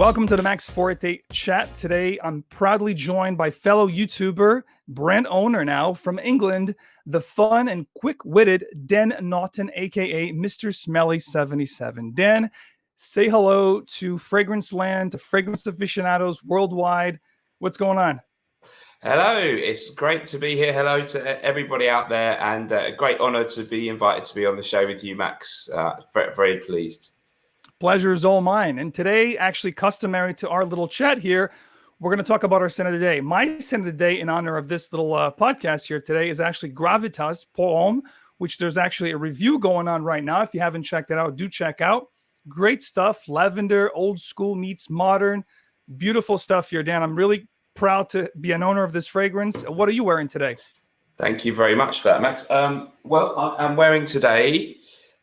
Welcome to the Max Forti Chat. Today, I'm proudly joined by fellow YouTuber, brand owner now from England, the fun and quick-witted Dan Naughton, aka Mr. Smelly1977. Dan, say hello to Fragrance Land, to fragrance aficionados worldwide. What's going on? Hello, it's great to be here. Hello to everybody out there, and a great honor to be invited to be on the show with you, Max. Very pleased. Pleasure is all mine. And today, actually customary to our little chat here, we're going to talk about our scent of the day. My scent of the day, in honor of this little podcast here today, is actually Gravitous Poem, which there's actually a review going on right now. If you haven't checked it out, do check out. Great stuff. Lavender, old school meets modern. Beautiful stuff here, Dan. I'm really proud to be an owner of this fragrance. What are you wearing today? Thank you very much for that, Max. Well, I'm wearing today,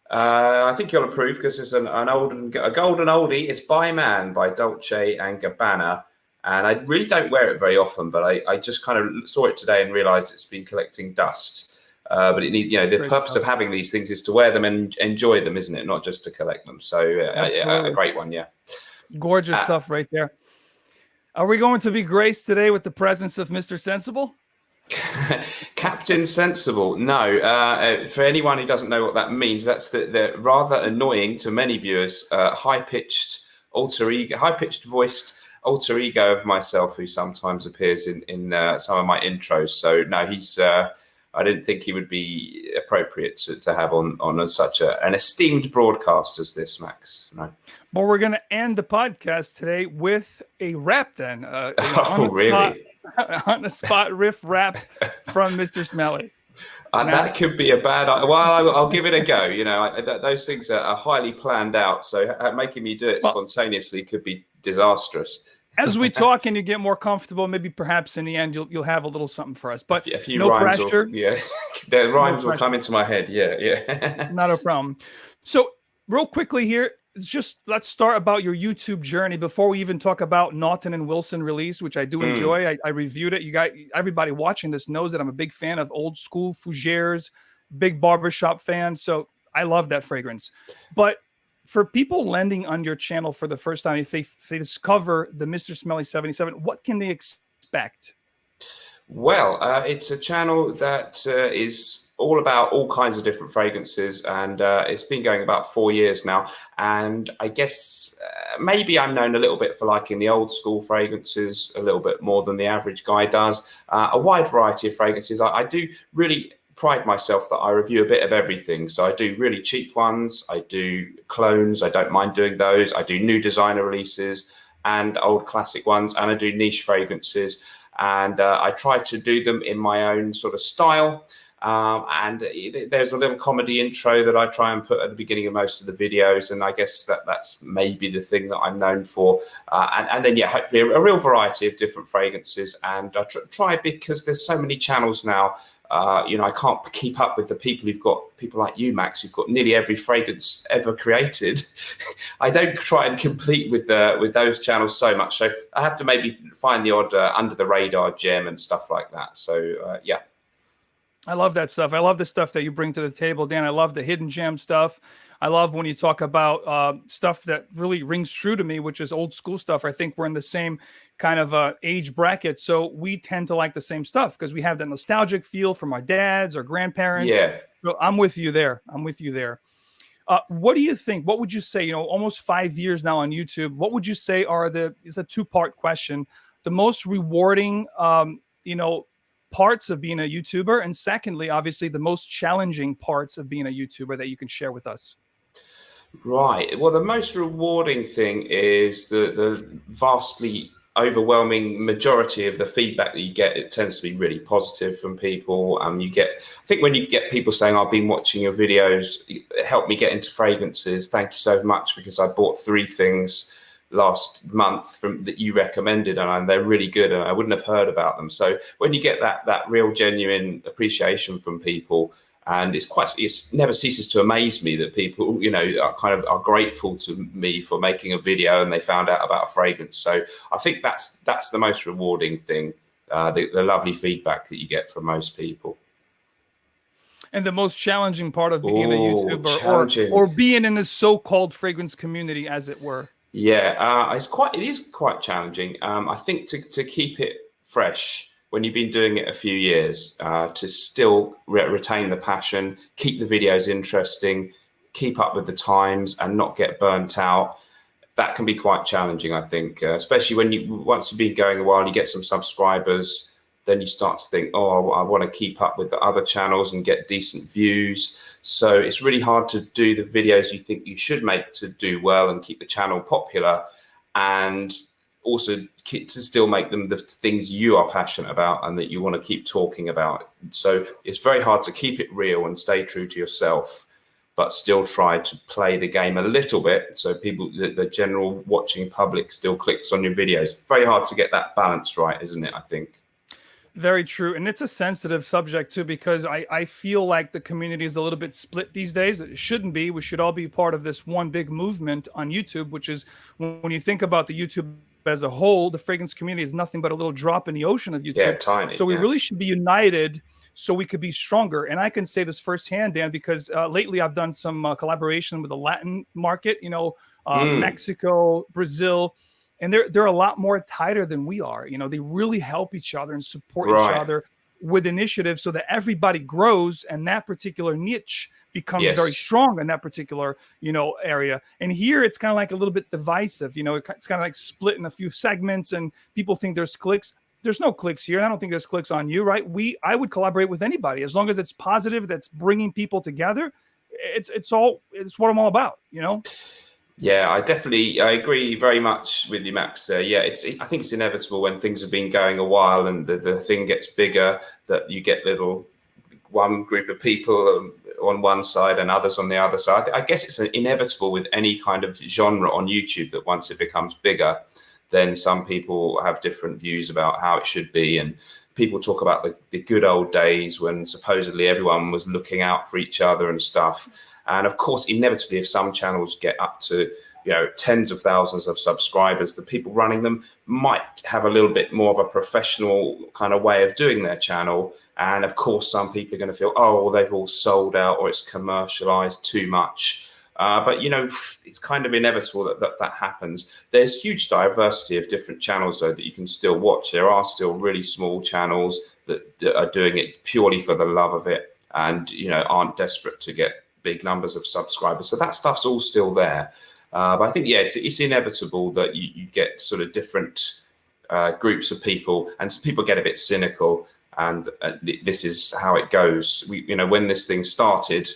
I think you'll approve because it's a golden oldie. It's By Man by Dolce & Gabbana. And I really don't wear it very often, but I just kind of saw it today and realized it's been collecting dust. But it needs, the purpose of having these things is to wear them and enjoy them, isn't it? Not just to collect them. So a great one, yeah. Gorgeous stuff right there. Are we going to be graced today with the presence of Mr. Sensible? Captain Sensible? No. For anyone who doesn't know what that means, that's the rather annoying to many viewers, high-pitched voiced alter ego of myself who sometimes appears in some of my intros. So no, he's. I didn't think he would be appropriate to have on such an esteemed broadcast as this, Max. No. But we're going to end the podcast today with a rap then. Really? On the spot riff rap from Mr. Smelly. That could be a bad idea. Well, I'll give it a go. Those things are highly planned out. So making me do it spontaneously could be disastrous. As we talk and you get more comfortable, maybe perhaps in the end you'll have a little something for us. But a few no rhymes pressure. The rhymes will come into my head. Yeah. Not a problem. So real quickly here, let's start about your YouTube journey before we even talk about Naughton&Wilson release, which I do enjoy. I reviewed it. Everybody watching this knows that I'm a big fan of old school fougères, big barbershop fan. So I love that fragrance. But for people landing on your channel for the first time, if they discover the Mr. Smelly1977, what can they expect? Well, it's a channel that is all about all kinds of different fragrances, and it's been going about 4 years now. And I guess maybe I'm known a little bit for liking the old school fragrances a little bit more than the average guy does. A wide variety of fragrances. I do really pride myself that I review a bit of everything. So I do really cheap ones. I do clones. I don't mind doing those. I do new designer releases and old classic ones. And I do niche fragrances. And I try to do them in my own sort of style. And there's a little comedy intro that I try and put at the beginning of most of the videos. And I guess that's maybe the thing that I'm known for. And then, hopefully a real variety of different fragrances. And I try because there's so many channels now. I can't keep up with the people people like you, Max, who've got nearly every fragrance ever created. I don't try and compete with those channels so much. So I have to maybe find the odd under the radar gem and stuff like that. So, yeah. I love that stuff. I love the stuff that you bring to the table, Dan. I love the hidden gem stuff. I love when you talk about stuff that really rings true to me, which is old school stuff. I think we're in the same kind of age bracket. So we tend to like the same stuff because we have that nostalgic feel from our dads or grandparents. Yeah. So I'm with you there. What do you think? What would you say, almost 5 years now on YouTube, what would you say is a two-part question, the most rewarding, parts of being a YouTuber, and secondly, obviously, the most challenging parts of being a YouTuber that you can share with us? Right. Well, the most rewarding thing is the vastly overwhelming majority of the feedback that you get. It tends to be really positive from people. I think when you get people saying, I've been watching your videos, it helped me get into fragrances. Thank you so much, because I bought 3 things last month that you recommended, and they're really good, and I wouldn't have heard about them. So when you get that real genuine appreciation from people, and it never ceases to amaze me that people are grateful to me for making a video and they found out about a fragrance. So I think that's the most rewarding thing, the lovely feedback that you get from most people. And the most challenging part of being a YouTuber or being in the so-called fragrance community, as it were? Yeah, it is quite challenging. I think to keep it fresh when you've been doing it a few years, to still retain the passion, keep the videos interesting, keep up with the times, and not get burnt out. That can be quite challenging, I think, especially when once you've been going a while, you get some subscribers, then you start to think, oh, I want to keep up with the other channels and get decent views. So it's really hard to do the videos you think you should make to do well and keep the channel popular, and also keep to still make them the things you are passionate about and that you want to keep talking about. So it's very hard to keep it real and stay true to yourself, but still try to play the game a little bit so people, the general watching public, still clicks on your videos. Very hard to get that balance right, isn't it, I think? Very true. And it's a sensitive subject too, because I feel like the community is a little bit split these days. It shouldn't be. We should all be part of this one big movement on YouTube, which is when you think about the YouTube as a whole, the fragrance community is nothing but a little drop in the ocean of YouTube. Yeah, tiny. So we really should be united so we could be stronger. And I can say this firsthand, Dan, because lately I've done some collaboration with the Latin market, Mexico, Brazil. And they're a lot more tighter than we are. They really help each other and support each other with initiatives so that everybody grows and that particular niche becomes very strong in that particular, area. And here it's kind of like a little bit divisive. It's kind of like split in a few segments and people think there's clicks. There's no clicks here. And I don't think there's clicks on you, right? I would collaborate with anybody as long as it's positive, that's bringing people together. It's what I'm all about, Yeah, I agree very much with you, Max. Yeah, I think it's inevitable when things have been going a while and the thing gets bigger, that you get one group of people on one side and others on the other side. I guess it's inevitable with any kind of genre on YouTube that once it becomes bigger, then some people have different views about how it should be. And people talk about the good old days when supposedly everyone was looking out for each other and stuff. And of course, inevitably, if some channels get up to, tens of thousands of subscribers, the people running them might have a little bit more of a professional kind of way of doing their channel. And of course, some people are going to feel, oh, well, they've all sold out or it's commercialized too much. But, it's kind of inevitable that happens. There's huge diversity of different channels, though, that you can still watch. There are still really small channels that are doing it purely for the love of it and, aren't desperate to get big numbers of subscribers. So that stuff's all still there. But I think, it's inevitable that you get sort of different groups of people, and some people get a bit cynical, and this is how it goes. When this thing started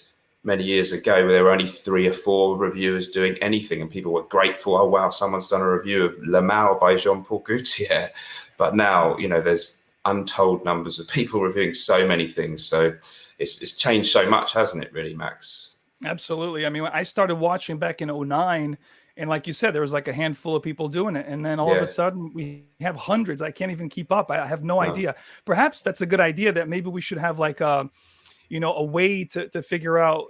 many years ago, there were only 3 or 4 reviewers doing anything, and people were grateful. Oh, wow, someone's done a review of Le Mal by Jean-Paul Gaultier. But now, there's untold numbers of people reviewing so many things. So it's changed so much, hasn't it, really, Max? Absolutely. I mean, I started watching back in 2009, and like you said, there was like a handful of people doing it. And then all of a sudden we have hundreds. I can't even keep up. I have no idea. Perhaps that's a good idea, that maybe we should have like a way to figure out,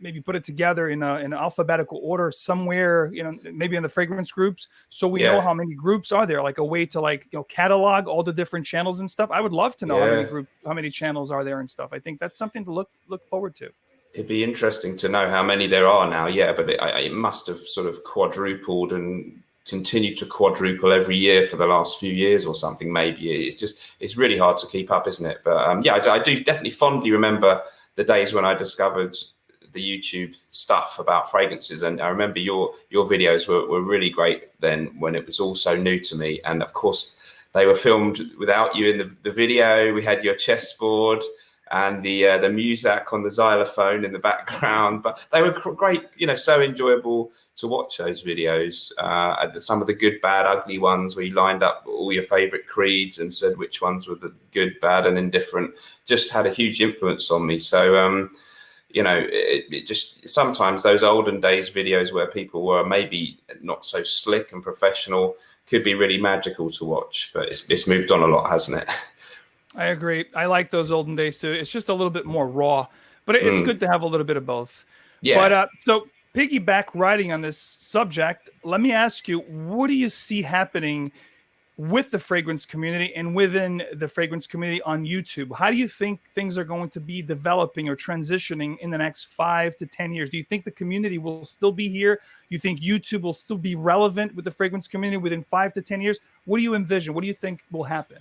maybe put it together in an alphabetical order somewhere, maybe in the fragrance groups. So we know how many groups are there, like a way to catalog all the different channels and stuff. I would love to know how many channels are there and stuff. I think that's something to look forward to. It'd be interesting to know how many there are now. Yeah, but it must have sort of quadrupled and continued to quadruple every year for the last few years or something. Maybe it's really hard to keep up, isn't it? But I do definitely fondly remember the days when I discovered the YouTube stuff about fragrances, and I remember your videos were really great then, when it was all so new to me. And of course, they were filmed without you in the video. We had your chessboard and the muzak on the xylophone in the background, but they were great, so enjoyable to watch those videos. Some of the good, bad, ugly ones where you lined up all your favorite creeds and said which ones were the good, bad, and indifferent, just had a huge influence on me. So, it just, sometimes those olden days videos where people were maybe not so slick and professional could be really magical to watch, but it's moved on a lot, hasn't it? I agree. I like those olden days too. It's just a little bit more raw, but it's good to have a little bit of both. Yeah. But so piggyback riding on this subject, let me ask you, what do you see happening with the fragrance community and within the fragrance community on YouTube? How do you think things are going to be developing or transitioning in the next 5 to 10 years? Do you think the community will still be here? You think YouTube will still be relevant with the fragrance community within 5 to 10 years? What do you envision? What do you think will happen?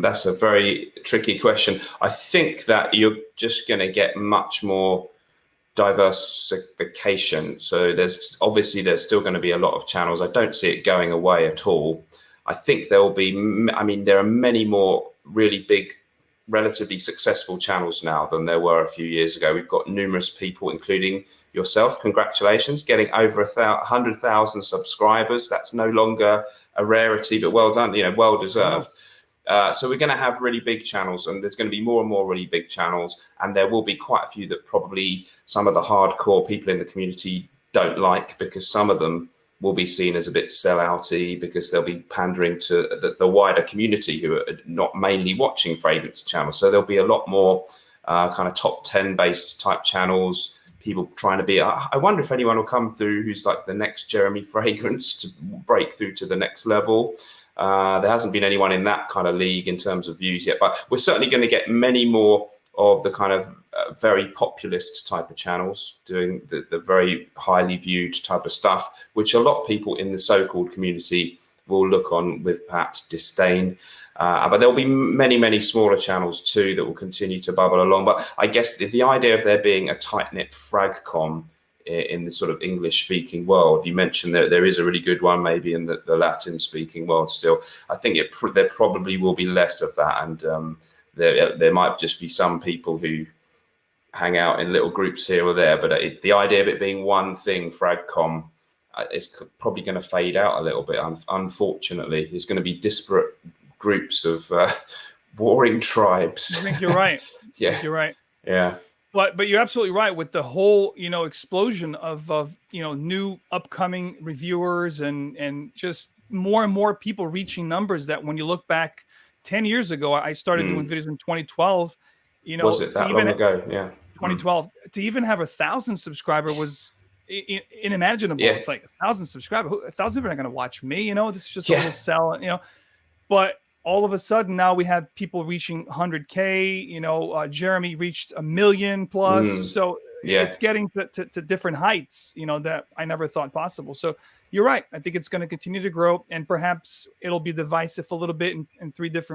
That's a very tricky question. I think that you're just going to get much more diversification. So there's still going to be a lot of channels. I don't see it going away at all. I think there will be, I mean, there are many more really big, relatively successful channels now than there were a few years ago. We've got numerous people, including yourself, congratulations, getting over 100,000 subscribers. That's no longer a rarity, but well done, well deserved. So we're going to have really big channels, and there's going to be more and more really big channels, and there will be quite a few that probably some of the hardcore people in the community don't like, because some of them will be seen as a bit sellouty because they'll be pandering to the wider community who are not mainly watching fragrance channels. So there'll be a lot more kind of top 10 based type channels, people trying to be, I wonder if anyone will come through who's like the next Jeremy Fragrance to break through to the next level. There hasn't been anyone in that kind of league in terms of views yet, but we're certainly going to get many more of the kind of very populist type of channels doing the very highly viewed type of stuff, which a lot of people in the so-called community will look on with perhaps disdain. But there'll be many, many smaller channels too that will continue to bubble along. But I guess the idea of there being a tight-knit fragcom in the sort of English-speaking world, you mentioned that there is a really good one maybe in the Latin-speaking world still. I think there probably will be less of that, and there might just be some people who hang out in little groups here or there, but the idea of it being one thing, fragcom, is probably going to fade out a little bit, unfortunately. There's going to be disparate groups of warring tribes. I think you're right. Yeah, I think you're right. Yeah. But you're absolutely right with the whole, explosion of new upcoming reviewers and just more and more people reaching numbers that when you look back 10 years ago, I started doing videos in 2012. Was it that long ago? Yeah. 2012. To even have 1,000 subscriber was unimaginable. Yeah. It's like 1,000 subscribers. 1,000 people are not going to watch me. This is just a little sell. But all of a sudden now we have people reaching 100K. Jeremy reached 1 million plus. So it's getting to different heights. That I never thought possible. So you're right. I think it's going to continue to grow, and perhaps it'll be divisive a little bit in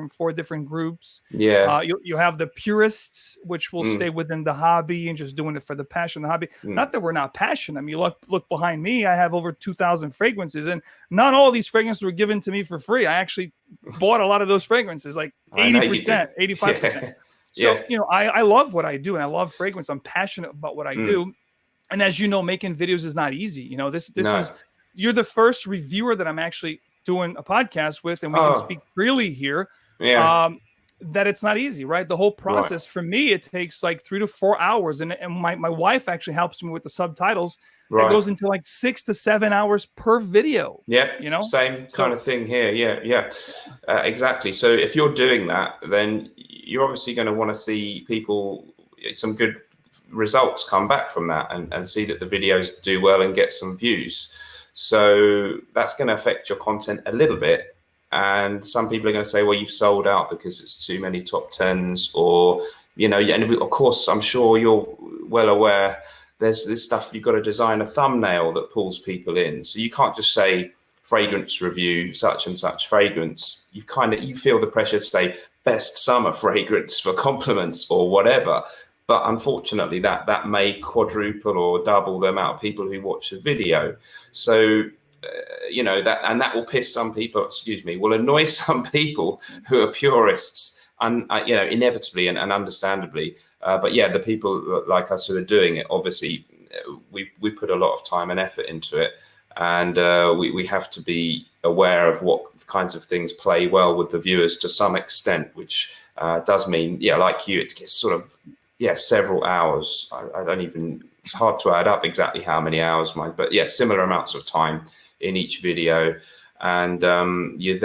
4 different groups. Yeah. You have the purists, which will stay within the hobby and just doing it for the passion of the hobby. Not that we're not passionate. I mean, look behind me. I have over 2,000 fragrances, and not all these fragrances were given to me for free. I actually bought a lot of those fragrances, like 80%, 85%. So, I love what I do, and I love fragrance. I'm passionate about what I do. And as you know, making videos is not easy. This is, you're the first reviewer that I'm actually doing a podcast with, and we can speak freely here. That it's not easy, right? The whole process for me, it takes like 3 to 4 hours. And my wife actually helps me with the subtitles. It goes into like 6 to 7 hours per video. Yeah. Same kind of thing here. Yeah. Exactly. So if you're doing that, then you're obviously going to want to see some good results come back from that, and see that the videos do well and get some views. So that's going to affect your content a little bit. And some people are going to say, well, you've sold out because it's too many top 10s, or, and of course, I'm sure you're well aware there's this stuff, you've got to design a thumbnail that pulls people in. So you can't just say fragrance review, such and such fragrance. You feel the pressure to say best summer fragrance for compliments or whatever. But unfortunately, that may quadruple or double the amount of people who watch the video. So, that will piss some people, will annoy some people who are purists, inevitably and understandably. But yeah, the people like us who are doing it, obviously, we put a lot of time and effort into it. And we have to be aware of what kinds of things play well with the viewers to some extent, which does mean, like you, it gets sort of, several hours. I don't even, it's hard to add up exactly how many hours, but similar amounts of time in each video. And you're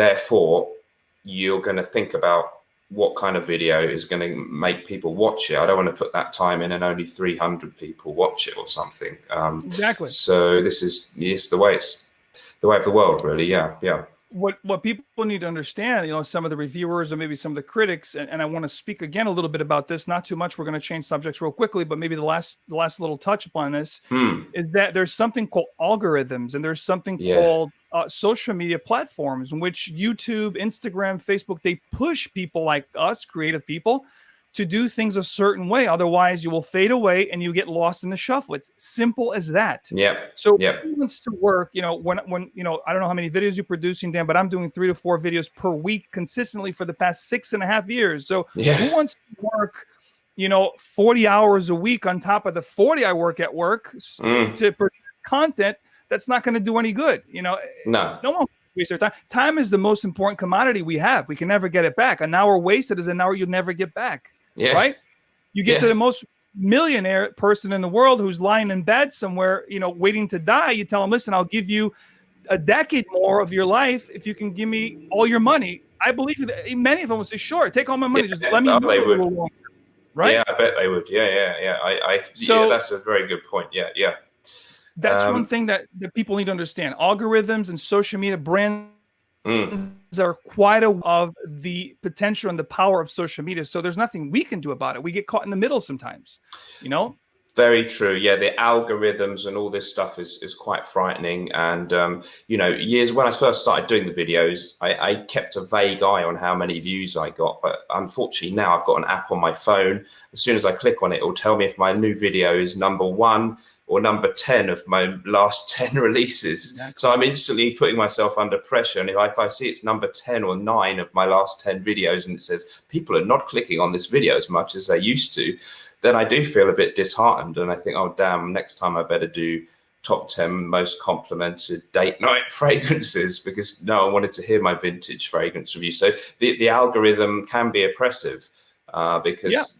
going to think about what kind of video is going to make people watch it. I don't want to put that time in and only 300 people watch it or something. Exactly. So this is the way of the world, really. Yeah. what people need to understand, some of the reviewers or maybe some of the critics, and I want to speak again a little bit about this, not too much. We're going to change subjects real quickly, but maybe the last little touch upon this is that there's something called algorithms, and there's something called social media platforms in which YouTube, Instagram, Facebook, they push people like us, creative people, to do things a certain way. Otherwise, you will fade away and you get lost in the shuffle. It's simple as that. Yeah. So who wants to work, when I don't know how many videos you're producing, Dan, but I'm doing 3 to 4 videos per week consistently for the past 6.5 years. So who wants to work, 40 hours a week on top of the 40 I work at work to produce content that's not going to do any good? No one waste their time. Time is the most important commodity we have. We can never get it back. An hour wasted is an hour you'll never get back. Right? You get to the most millionaire person in the world who's lying in bed somewhere, waiting to die. You tell him, listen, I'll give you a decade more of your life if you can give me all your money. I believe that many of them will say, sure, take all my money. Just let me know. They would. Right? Yeah, I bet they would. Yeah. So that's a very good point. Yeah. That's one thing that people need to understand. Algorithms and social media brands are quite aware of the potential and the power of social media. So there's nothing we can do about it. We get caught in the middle sometimes, Very true. Yeah, the algorithms and all this stuff is quite frightening. And, years when I first started doing the videos, I kept a vague eye on how many views I got. But unfortunately, now I've got an app on my phone. As soon as I click on it, it'll tell me if my new video is number 1 or number 10 of my last 10 releases. Exactly. So I'm instantly putting myself under pressure. And if I see it's number 10 or 9 of my last 10 videos and it says people are not clicking on this video as much as they used to, then I do feel a bit disheartened. And I think, oh, damn, next time I better do top 10 most complimented date night fragrances, because no one wanted to hear my vintage fragrance review. So the algorithm can be oppressive. Because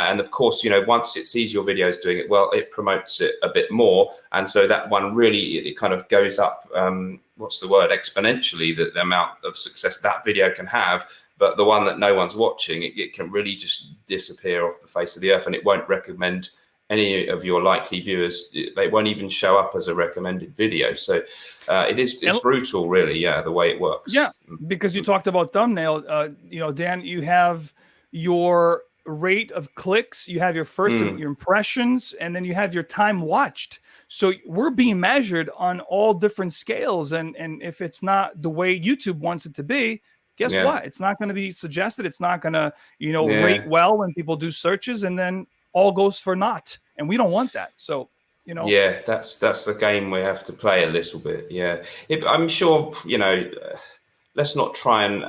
and of course, once it sees your videos doing it well, it promotes it a bit more, and so that one really it kind of goes up exponentially, the amount of success that video can have. But the one that no one's watching, it can really just disappear off the face of the earth, and it won't recommend any of your likely viewers. They won't even show up as a recommended video. So it's brutal, really, the way it works. Yeah, because you talked about thumbnail, Dan, you have your rate of clicks, you have your first your impressions, and then you have your time watched. So we're being measured on all different scales, and if it's not the way YouTube wants it to be, guess what? It's not going to be suggested. It's not going to rate well when people do searches, and then all goes for naught, and we don't want that. So that's the game we have to play a little bit. I'm sure let's not try and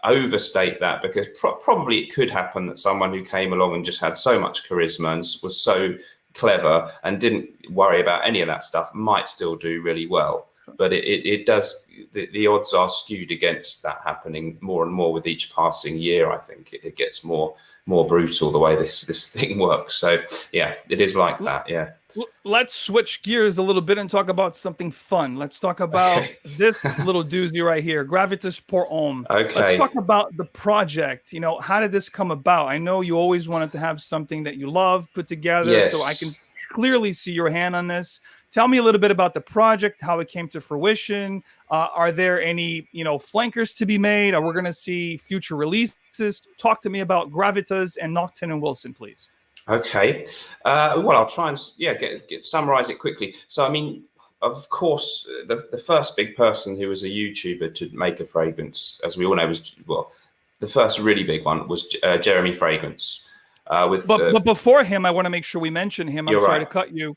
overstate that, because probably it could happen that someone who came along and just had so much charisma and was so clever and didn't worry about any of that stuff might still do really well. But it does, the odds are skewed against that happening more and more with each passing year. I think it gets more brutal the way this thing works. So it is like that. Let's switch gears a little bit and talk about something fun. Let's talk about this little doozy right here, Gravitous Pour Homme. Okay. Let's talk about the project. How did this come about? I know you always wanted to have something that you love put together, so I can clearly see your hand on this. Tell me a little bit about the project, how it came to fruition. Are there any, flankers to be made? Are we going to see future releases? Talk to me about Gravitas and Naughton&Wilson, please. Okay. Well, I'll try and summarize it quickly. So, I mean, of course, the first big person who was a YouTuber to make a fragrance, as we all know, the first really big one was Jeremy Fragrance. But before him, I want to make sure we mention him. I'm sorry to cut you.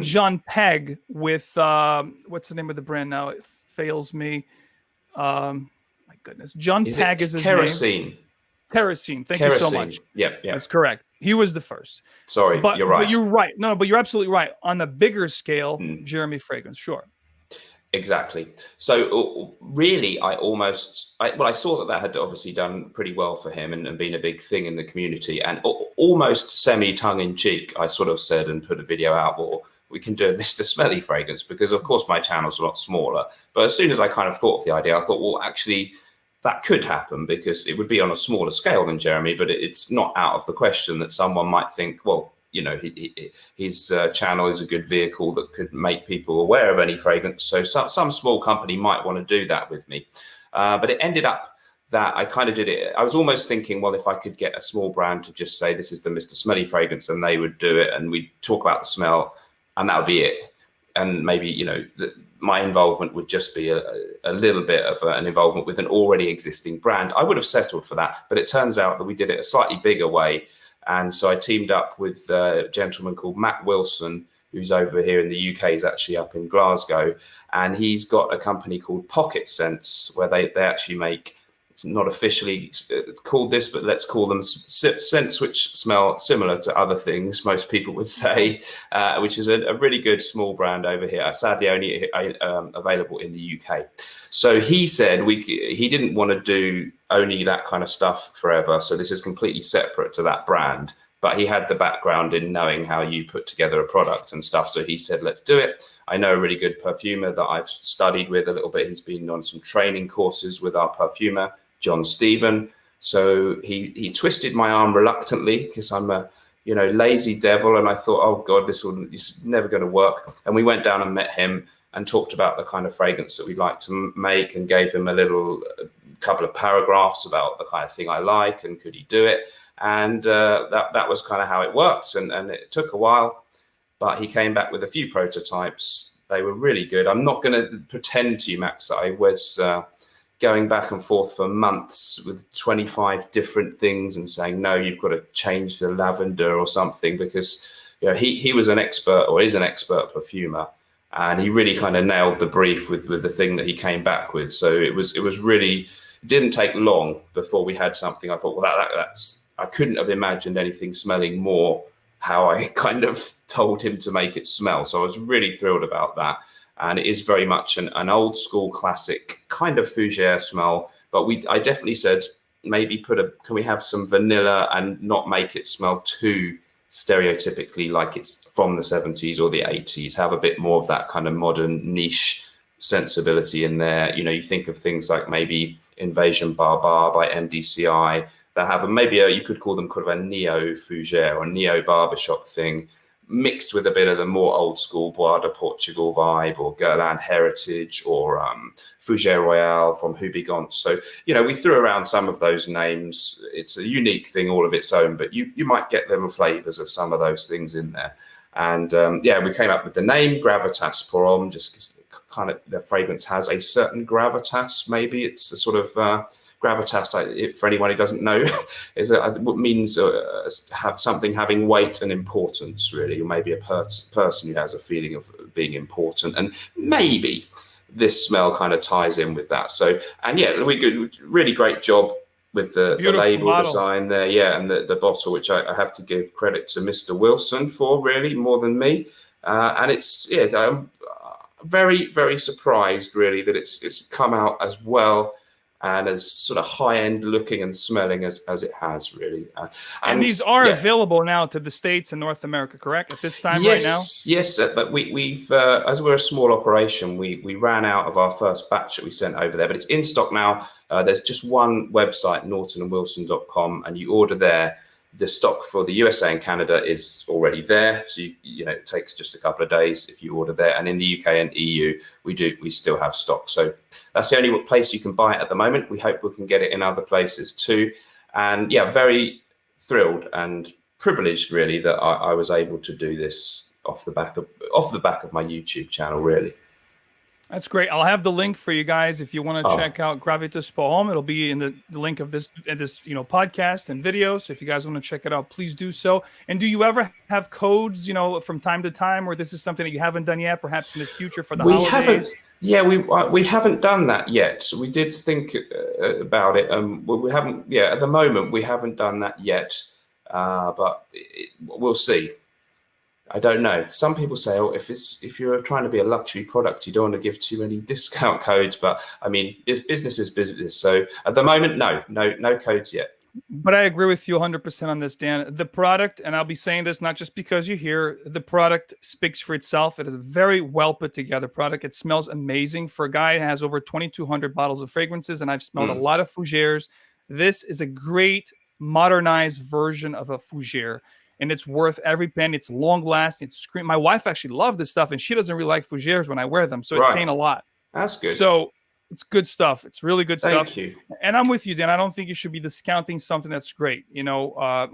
John Pegg with what's the name of the brand now? It fails me. My goodness, John Pegg is his name. Kerosene. Thank you so much. Yeah, that's correct. He was the first. Sorry, but you're right. But you're right. No, but you're absolutely right. On the bigger scale, Jeremy Fragrance, sure. Exactly. So really, I saw that had obviously done pretty well for him and been a big thing in the community, and almost semi-tongue-in-cheek, I sort of said and put a video out, well, we can do a Mr. Smelly fragrance, because of course my channel's a lot smaller. But as soon as I kind of thought of the idea, I thought, well, actually, that could happen, because it would be on a smaller scale than Jeremy, but it's not out of the question that someone might think, well, you know, his channel is a good vehicle that could make people aware of any fragrance. So some small company might want to do that with me. But it ended up that I kind of did it. I was almost thinking, well, if I could get a small brand to just say, this is the Mr. Smelly fragrance, and they would do it, and we'd talk about the smell, and that would be it. And maybe, you know, my involvement would just be a little bit of an involvement with an already existing brand. I would have settled for that, but it turns out that we did it a slightly bigger way. And so I teamed up with a gentleman called Matt Wilson, who's over here in the UK, he's actually up in Glasgow. And he's got a company called Pocket Scents, where they actually make, it's not officially called this, but let's call them scents which smell similar to other things, most people would say, which is a really good small brand over here. Sadly, only available in the UK. So he said he didn't want to do only that kind of stuff forever. So this is completely separate to that brand. But he had the background in knowing how you put together a product and stuff. So he said, let's do it. I know a really good perfumer that I've studied with a little bit. He's been on some training courses with our perfumer, John Stephen. So he twisted my arm reluctantly, because I'm a, you know, lazy devil. And I thought, oh God, this is never going to work. And we went down and met him and talked about the kind of fragrance that we'd like to make, and gave him a couple of paragraphs about the kind of thing I like and could he do it. And that was kind of how it worked. And it took a while, but he came back with a few prototypes. They were really good. I'm not going to pretend to you, Max, that I was going back and forth for months with 25 different things and saying, no, you've got to change the lavender or something, because, you know, he was an expert, or is an expert perfumer. And he really kind of nailed the brief with the thing that he came back with. So it was really, it didn't take long before we had something. I thought, well, that's, I couldn't have imagined anything smelling more how I kind of told him to make it smell. So I was really thrilled about that. And it is very much an old school classic kind of fougere smell. But I definitely said, maybe can we have some vanilla and not make it smell too stereotypically like it's from the 70s or the 80s, have a bit more of that kind of modern niche sensibility in there. You know, you think of things like maybe Invasion Barbar by MDCI, that have you could call them kind of a neo fougere or neo barbershop thing, mixed with a bit of the more old school Bois de Portugal vibe, or Guerlain Heritage, or Fougere Royale from Houbigant. So, you know, we threw around some of those names. It's a unique thing all of its own, but you might get little flavors of some of those things in there. And we came up with the name Gravitas pour homme, just because kind of the fragrance has a certain gravitas. Maybe it's a sort of gravitas, for anyone who doesn't know, means have something having weight and importance, really, or maybe a person who has a feeling of being important. And maybe this smell kind of ties in with that. So, and yeah, we did a really great job with the label bottle design there, and the bottle, which I have to give credit to Mr. Wilson for, really, more than me. And I'm very, very surprised, really, that it's come out as well and as sort of high-end looking and smelling as it has, really. And these are available now to the States and North America, correct? At this time right now? Yes, but we've as we're a small operation, we ran out of our first batch that we sent over there, but it's in stock now. There's just one website, Naughton&Wilson.com, and you order there. The stock for the USA and Canada is already there, so you know, it takes just a couple of days if you order there. And in the UK and EU, we still have stock. So that's the only place you can buy it at the moment. We hope we can get it in other places too. And yeah, very thrilled and privileged, really, that I was able to do this off the back of my YouTube channel, really. That's great. I'll have the link for you guys if you want to check out Gravitous pour homme. It'll be in the link of this podcast and video. So if you guys want to check it out, please do so. And do you ever have codes, from time to time, or this is something that you haven't done yet, perhaps in the future for the holidays? We haven't done that yet. We did think about it. We haven't. At the moment we haven't done that yet. But we'll see. I don't know. Some people say, if you're trying to be a luxury product, you don't want to give too many discount codes. But I mean, business is business. So at the moment, no codes yet. But I agree with you 100% on this, Dan. The product, and I'll be saying this not just because you're here, the product speaks for itself. It is a very well put together product. It smells amazing. For a guy who has over 2,200 bottles of fragrances, and I've smelled a lot of fougères, this is a great modernized version of a fougère. and it's worth every penny. It's long lasting. It's screen. My wife actually loved this stuff, and she doesn't really like fougères when I wear them, so it's saying a lot. That's good. So it's good stuff. It's really good stuff. Thank you. And I'm with you, Dan. I don't think you should be discounting something that's great. You know,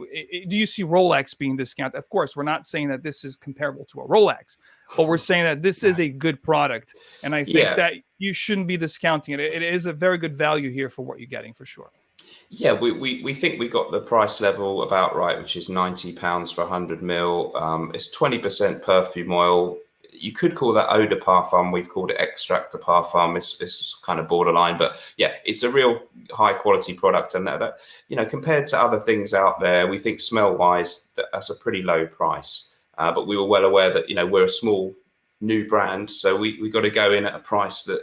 do you see Rolex being discounted? Of course, we're not saying that this is comparable to a Rolex, but we're saying that this is a good product. And I think that you shouldn't be discounting it. It is a very good value here for what you're getting, for sure. Yeah, we think we got the price level about right, which is £90 for 100 mil. It's 20% perfume oil. You could call that eau de parfum. We've called it extract de parfum. It's kind of borderline, but yeah, it's a real high quality product. And that you know, compared to other things out there, we think smell wise that's a pretty low price. But we were well aware that, you know, we're a small new brand, so we got to go in at a price that,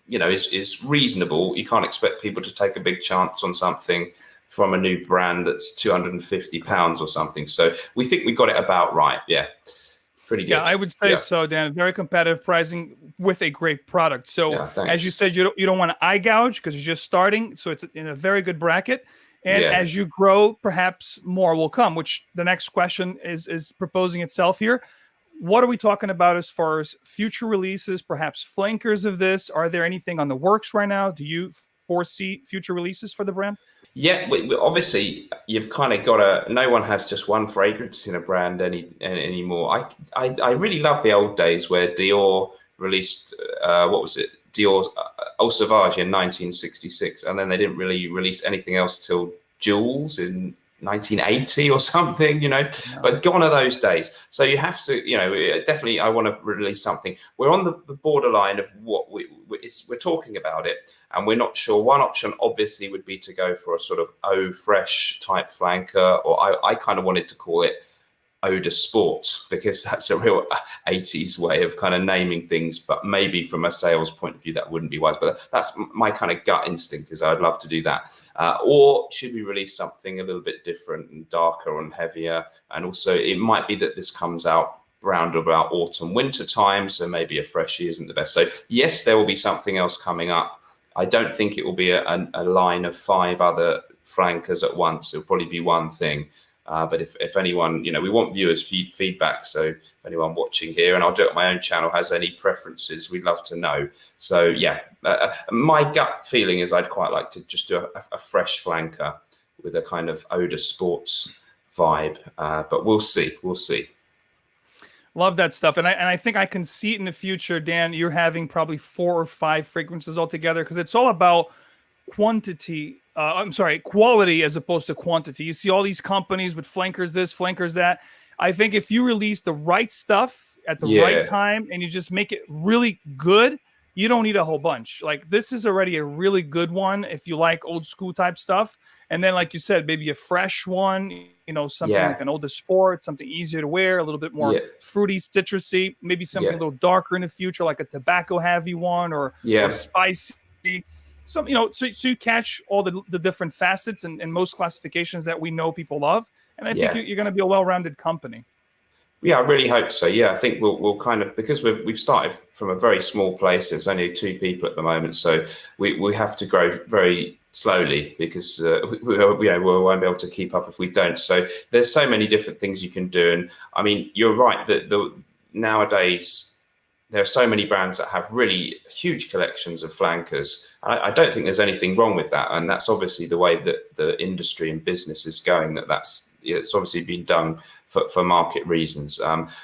you know, is reasonable. You can't expect people to take a big chance on something from a new brand that's £250 or something. So we think we got it about right. Yeah. Pretty good. Yeah, I would say so, Dan. Very competitive pricing with a great product. So as you said, you don't want to eye gouge because you're just starting. So it's in a very good bracket. And as you grow, perhaps more will come, which the next question is proposing itself here. What are we talking about as far as future releases, perhaps flankers of this? Are there anything on the works right now? Do you foresee future releases for the brand? Yeah, we obviously you've kind of got to. No one has just one fragrance in a brand anymore. I really love the old days where Dior released what was it? Dior Eau Sauvage in 1966, and then they didn't really release anything else till Jules in 1980 or something, you know. But gone are those days. So you have to, you know, definitely I want to release something. We're on the borderline of what we're talking about it, and we're not sure. One option obviously would be to go for a sort of eau fresh type flanker, or I kind of wanted to call it eau de sport, because that's a real 80s way of kind of naming things, but maybe from a sales point of view that wouldn't be wise. But that's my kind of gut instinct, is I'd love to do that. Or should we release something a little bit different and darker and heavier? And also it might be that this comes out round about autumn winter time, so maybe a freshie isn't the best. So yes, there will be something else coming up. I don't think it will be a line of 5 other flankers at once. It'll probably be one thing. But if anyone, you know, we want viewers feedback. So if anyone watching here, and I'll do it on my own channel, has any preferences, we'd love to know. So yeah, my gut feeling is I'd quite like to just do a fresh flanker with a kind of eau de sports vibe. But we'll see. We'll see. Love that stuff. And I think I can see it in the future, Dan. You're having probably 4 or 5 fragrances altogether, because it's all about quality as opposed to quantity. You see all these companies with flankers this, flankers that. I think if you release the right stuff at the right time and you just make it really good, you don't need a whole bunch. Like, this is already a really good one if you like old school type stuff. And then, like you said, maybe a fresh one, you know, something like an Eau de Sport, something easier to wear, a little bit more fruity, citrusy, maybe something a little darker in the future, like a tobacco heavy one or spicy. Some, you know, so you catch all the different facets and most classifications that we know people love. And I think you're going to be a well-rounded company. Yeah, I really hope so. Yeah, I think we'll kind of, because we've started from a very small place. It's only 2 people at the moment, so we have to grow very slowly, because we won't be able to keep up if we don't. So there's so many different things you can do. And I mean, you're right that nowadays there are so many brands that have really huge collections of flankers. I don't think there's anything wrong with that, and that's obviously the way that the industry and business is going. It's obviously been done for market reasons.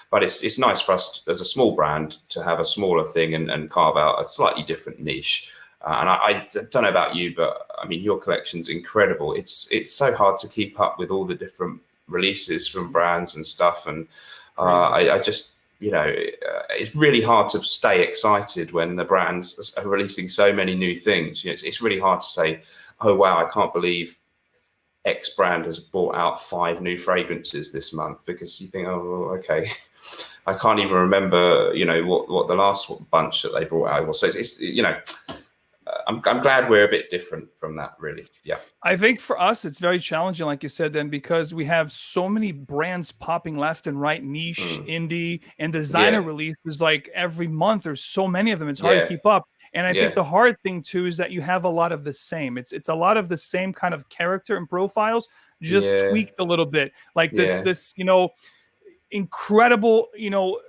But it's nice for us as a small brand to have a smaller thing and carve out a slightly different niche. And I don't know about you, but I mean, your collection's incredible. It's so hard to keep up with all the different releases from brands and stuff. And I just, you know, it's really hard to stay excited when the brands are releasing so many new things. You know, it's really hard to say, oh, wow, I can't believe X brand has brought out 5 new fragrances this month, because you think, oh, okay, I can't even remember, you know, what the last bunch that they brought out was. So it's you know, I'm glad we're a bit different from that, really. Yeah. I think for us, it's very challenging, like you said, then, because we have so many brands popping left and right, niche, indie, and designer releases. Like every month, there's so many of them. It's hard to keep up. And I think the hard thing too is that you have a lot of the same. It's a lot of the same kind of character and profiles, just tweaked a little bit. Like this, you know, incredible, you know,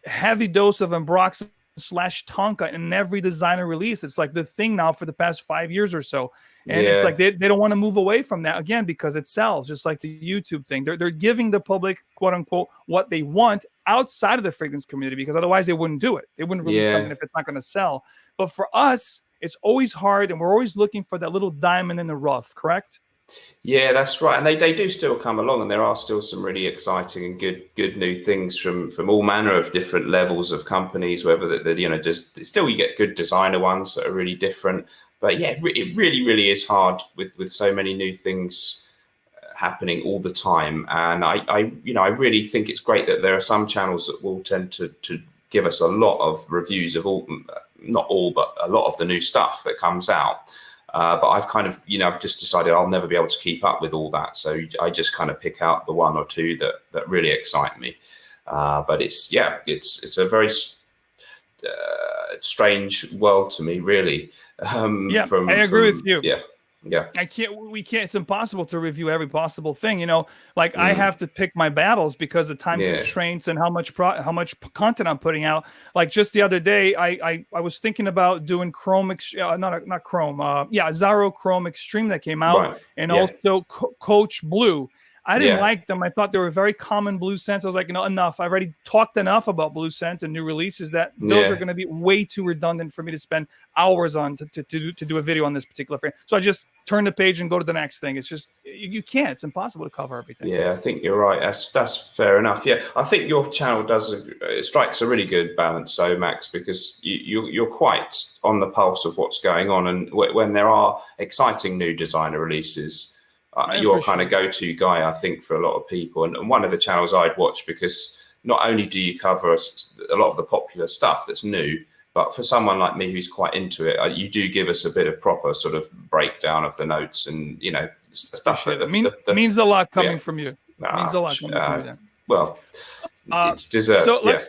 heavy dose of Ambroxan / Tonka in every designer release. It's like the thing now for the past 5 years or so. And it's like they don't want to move away from that again because it sells, just like the YouTube thing. They're giving the public, quote unquote, what they want outside of the fragrance community, because otherwise they wouldn't do it. They wouldn't release something if it's not going to sell. But for us, it's always hard, and we're always looking for that little diamond in the rough, correct? Yeah, that's right. And they do still come along, and there are still some really exciting and good new things from all manner of different levels of companies, whether that, you know, just still you get good designer ones that are really different. But yeah, it really is hard with so many new things happening all the time. And I really think it's great that there are some channels that will tend to give us a lot of reviews of not all, but a lot of the new stuff that comes out. But I've kind of, you know, I've just decided I'll never be able to keep up with all that. So I just kind of pick out the one or two that really excite me. But it's a very strange world to me, really. I agree with you. Yeah. We can't, it's impossible to review every possible thing, you know, like I have to pick my battles because of time constraints and how much content I'm putting out. Like just the other day, I was thinking about doing Zaro Chrome Extreme that came out, and also Coach Blue. I didn't like them. I thought they were very common blue scents. I was like, you know, enough. I've already talked enough about blue scents and new releases that those are going to be way too redundant for me to spend hours on to do a video on this particular frame. So I just turn the page and go to the next thing. It's just, you can't. It's impossible to cover everything. Yeah, I think you're right. That's fair enough. Yeah, I think your channel it strikes a really good balance, so Max, because you're quite on the pulse of what's going on. And when there are exciting new designer releases, you're kind of go-to guy, I think, for a lot of people. And one of the channels I'd watch, because not only do you cover a lot of the popular stuff that's new, but for someone like me who's quite into it, you do give us a bit of proper sort of breakdown of the notes and, you know, stuff that means a lot coming from you. Means a lot coming from you. Well, it's deserved. So let's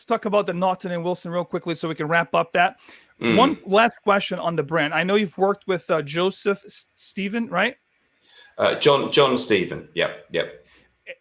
talk about the Naughton and Wilson real quickly so we can wrap up that. One last question on the brand. I know you've worked with Joseph Stephen, right? John Stephen. Yep.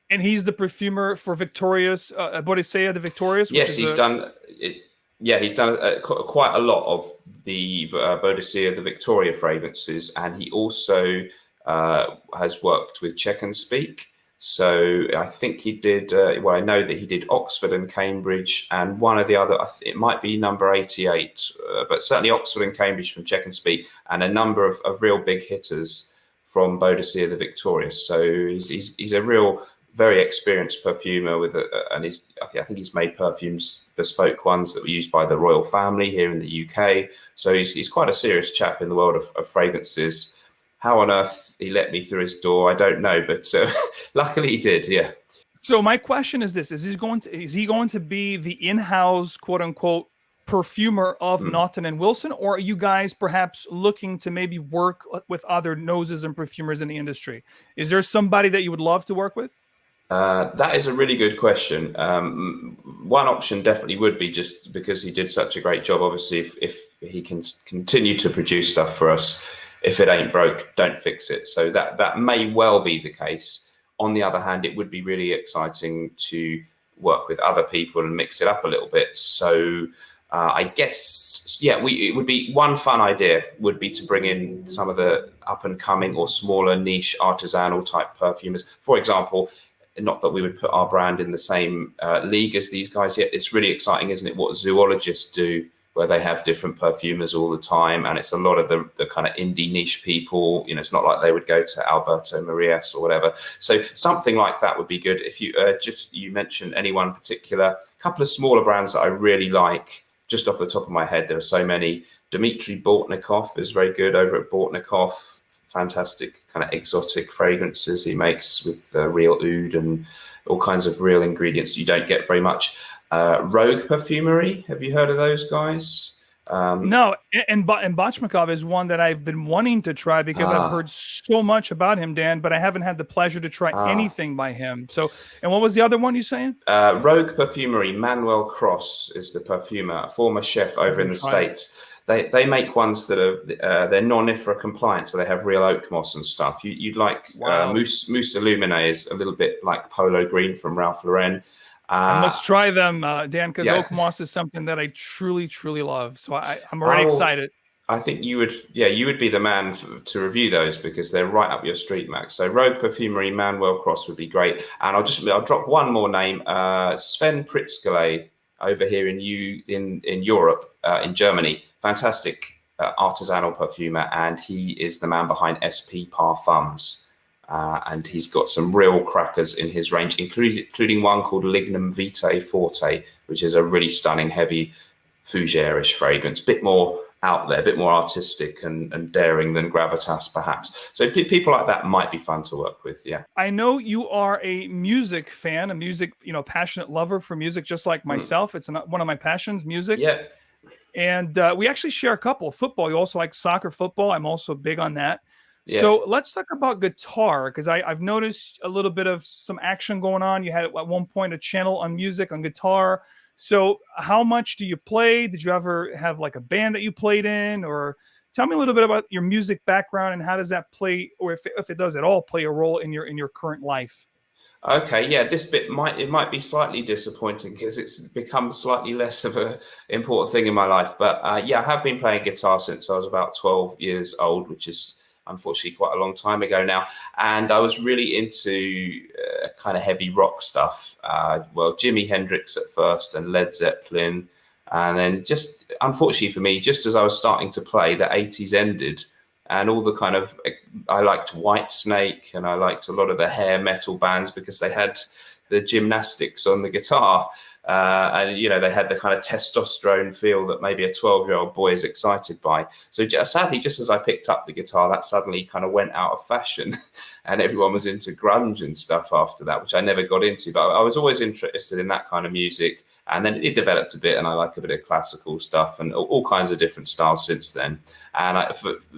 And he's the perfumer for Victoria's, Bodicea de Victoria's. Yes, he's done it. Yeah, he's done quite a lot of the Bodicea de Victoria fragrances, and he also has worked with Check and Speak. So I think he did, I know that he did Oxford and Cambridge, and one of the other, it might be number 88, but certainly Oxford and Cambridge from Check and Speak, and a number of real big hitters from Bodicea de Victorious. So he's a real, very experienced perfumer and I think he's made perfumes, bespoke ones that were used by the royal family here in the UK. So he's quite a serious chap in the world of fragrances. How on earth he let me through his door, I don't know, but luckily he did. Yeah. So my question is this: is he going to be the in-house, quote unquote, perfumer of Naughton and Wilson, or are you guys perhaps looking to maybe work with other noses and perfumers in the industry? Is there somebody that you would love to work with? That is a really good question. One option definitely would be, just because he did such a great job, obviously, if he can continue to produce stuff for us. If it ain't broke, don't fix it. So that may well be the case. On the other hand, it would be really exciting to work with other people and mix it up a little bit. So I guess, it would be one fun idea would be to bring in some of the up and coming or smaller niche artisanal type perfumers. For example, not that we would put our brand in the same league as these guys yet. It's really exciting, isn't it, what zoologists do, where they have different perfumers all the time, and it's a lot of the kind of indie niche people. You know, it's not like they would go to Alberto Marias or whatever. So something like that would be good. If you you mentioned anyone in particular, a couple of smaller brands that I really like, just off the top of my head, there are so many. Dmitry Bortnikov is very good over at Bortnikov. Fantastic kind of exotic fragrances he makes with real oud and all kinds of real ingredients you don't get very much. Rogue Perfumery, have you heard of those guys? No, and Bachmakov is one that I've been wanting to try because I've heard so much about him, Dan, but I haven't had the pleasure to try anything by him. So, and what was the other one you saying? Rogue Perfumery, Manuel Cross is the perfumer, a former chef over in the States. They make ones that are they're non-IFRA compliant, so they have real oak moss and stuff. You'd like Mousse Illuminé is a little bit like Polo Green from Ralph Lauren. I must try them, Dan, because oak moss is something that I truly, truly love. So I'm already excited. I think you would be the man to review those because they're right up your street, Max. So Rogue Perfumery, Manuel Cross would be great. And I'll drop one more name, Sven Pritzkele over here in Europe, in Germany. Fantastic artisanal perfumer, and he is the man behind SP Parfums. And he's got some real crackers in his range, including one called Lignum Vitae Forte, which is a really stunning, heavy fougere-ish fragrance, bit more out there, a bit more artistic and daring than Gravitas, perhaps. So people like that might be fun to work with. Yeah. I know you are a music fan, passionate lover for music, just like myself. It's one of my passions, music. Yeah. And we actually share a couple. Football. You also like soccer, football. I'm also big on that. Yeah. So let's talk about guitar, because I've noticed a little bit of some action going on. You had at one point a channel on music, on guitar. So how much do you play? Did you ever have like a band that you played in? Or tell me a little bit about your music background and how does that play, or if it does at all play a role in your current life? Okay, yeah, this bit might be slightly disappointing because it's become slightly less of an important thing in my life. But yeah, I have been playing guitar since I was about 12 years old, which is unfortunately quite a long time ago now. And I was really into kind of heavy rock stuff. Well, Jimi Hendrix at first and Led Zeppelin. And then just, unfortunately for me, just as I was starting to play, the 80s ended. And all the kind of, I liked Whitesnake and I liked a lot of the hair metal bands because they had the gymnastics on the guitar. And, they had the kind of testosterone feel that maybe a 12-year-old boy is excited by. So sadly, just as I picked up the guitar, that suddenly kind of went out of fashion and everyone was into grunge and stuff after that, which I never got into. But I was always interested in that kind of music. And then it developed a bit and I like a bit of classical stuff and all kinds of different styles since then. And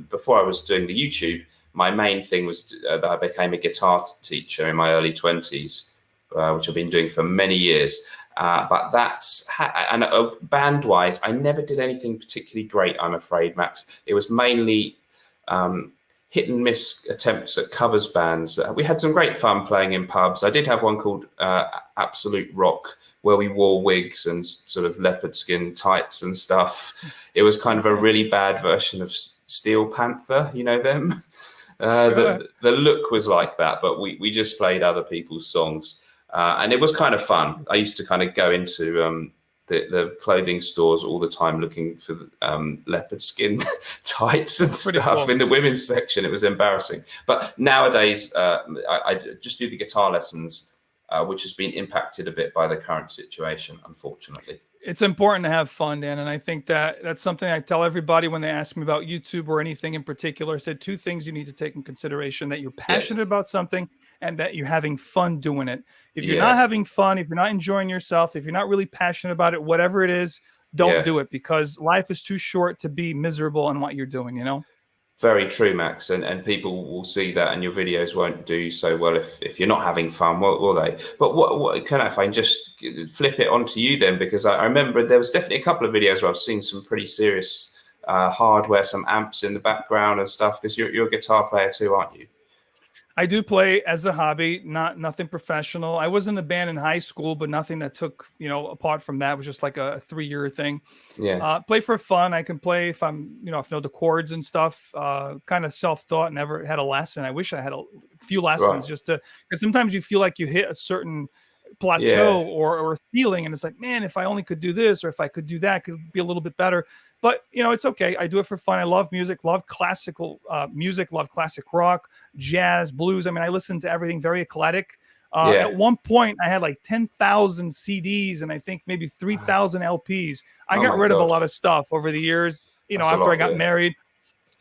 before I was doing the YouTube, my main thing was that I became a guitar teacher in my early 20s, which I've been doing for many years. But band-wise, I never did anything particularly great, I'm afraid, Max. It was mainly hit and miss attempts at covers bands. We had some great fun playing in pubs. I did have one called Absolute Rock, where we wore wigs and sort of leopard skin tights and stuff. It was kind of a really bad version of Steel Panther, you know them? Sure. The look was like that, but we just played other people's songs. And it was kind of fun. I used to kind of go into the clothing stores all the time looking for leopard skin tights and stuff cool. In the women's section. It was embarrassing. But nowadays, I just do the guitar lessons, which has been impacted a bit by the current situation, unfortunately. It's important to have fun, Dan. And I think that's something I tell everybody when they ask me about YouTube or anything in particular. I said two things you need to take in consideration: that you're passionate about something and that you're having fun doing it. If you're not having fun, if you're not enjoying yourself, if you're not really passionate about it, whatever it is, don't do it, because life is too short to be miserable in what you're doing, Very true, Max, and people will see that, and your videos won't do so well if you're not having fun, will they? But what can I find? Just flip it onto you then, because I remember there was definitely a couple of videos where I've seen some pretty serious hardware, some amps in the background and stuff, because you're a guitar player too, aren't you? I do play as a hobby, nothing professional. I was in a band in high school, but nothing that took, apart from that, it was just like a 3-year thing. Yeah. Play for fun. I can play if I'm, if I know the chords and stuff, kind of self-taught, never had a lesson. I wish I had a few lessons just to, because sometimes you feel like you hit a certain plateau or ceiling and it's like, man, if I only could do this, or if I could do that, could be a little bit better. But it's okay. I do it for fun. I love music, love classical music, love classic rock, jazz, blues. I mean, I listen to everything, very eclectic. At one point I had like 10,000 CDs and I think maybe 3,000 LPs. I got rid of a lot of stuff over the years, after I got married.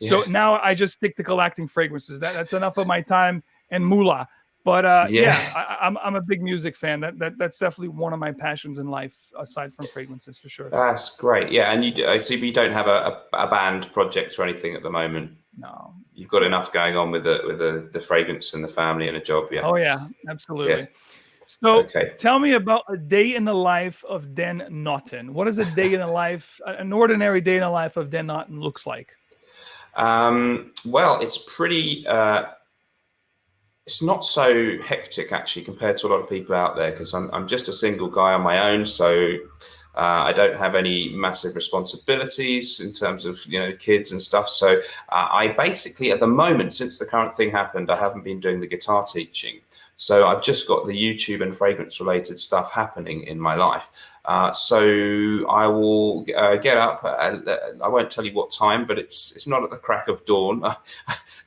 So now I just stick to collecting fragrances. That's enough of my time and moolah. But Yeah. I'm a big music fan. That's definitely one of my passions in life, aside from fragrances, for sure. That's great. Yeah, and I see you don't have a band project or anything at the moment. No. You've got enough going on with the fragrance and the family and a job. Yeah. Oh yeah, absolutely. Yeah. So Okay. tell me about a day in the life of Dan Naughton. What does a day in the life, an ordinary day in the life of Dan Naughton looks like? Well, it's pretty. It's not so hectic actually compared to a lot of people out there, because I'm just a single guy on my own, so I don't have any massive responsibilities in terms of kids and stuff. So I basically, at the moment, since the current thing happened, I haven't been doing the guitar teaching. So I've just got the YouTube and fragrance related stuff happening in my life. So I will get up. I won't tell you what time, but it's not at the crack of dawn.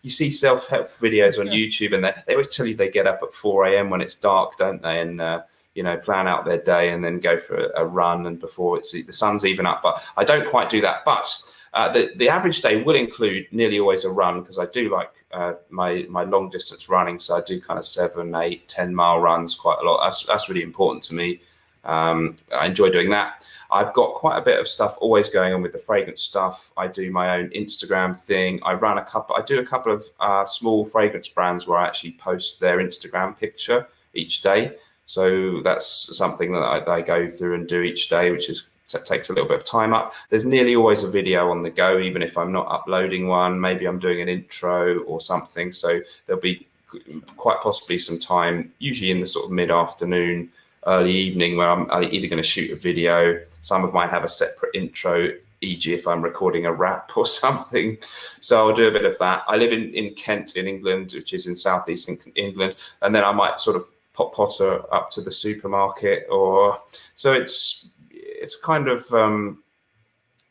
You see self-help videos on YouTube, and they always tell you they get up at 4 a.m. when it's dark, don't they? And plan out their day and then go for a run, and before the sun's even up. But I don't quite do that. But the average day will include nearly always a run, because I do like my long distance running. So I do kind of 7, 8, 10-mile runs quite a lot. That's really important to me. I enjoy doing that. I've got quite a bit of stuff always going on with the fragrance stuff. I do my own Instagram thing. I do a couple of small fragrance brands where I actually post their Instagram picture each day. So that's something that I go through and do each day, which takes a little bit of time up. There's nearly always a video on the go, even if I'm not uploading one. Maybe I'm doing an intro or something. So there'll be quite possibly some time, usually in the sort of mid-afternoon, early evening, where I'm either going to shoot a video. Some of mine have a separate intro, e.g. if I'm recording a rap or something. So I'll do a bit of that. I live in Kent in England, which is in southeast England. And then I might sort of potter up to the supermarket, so it's kind of,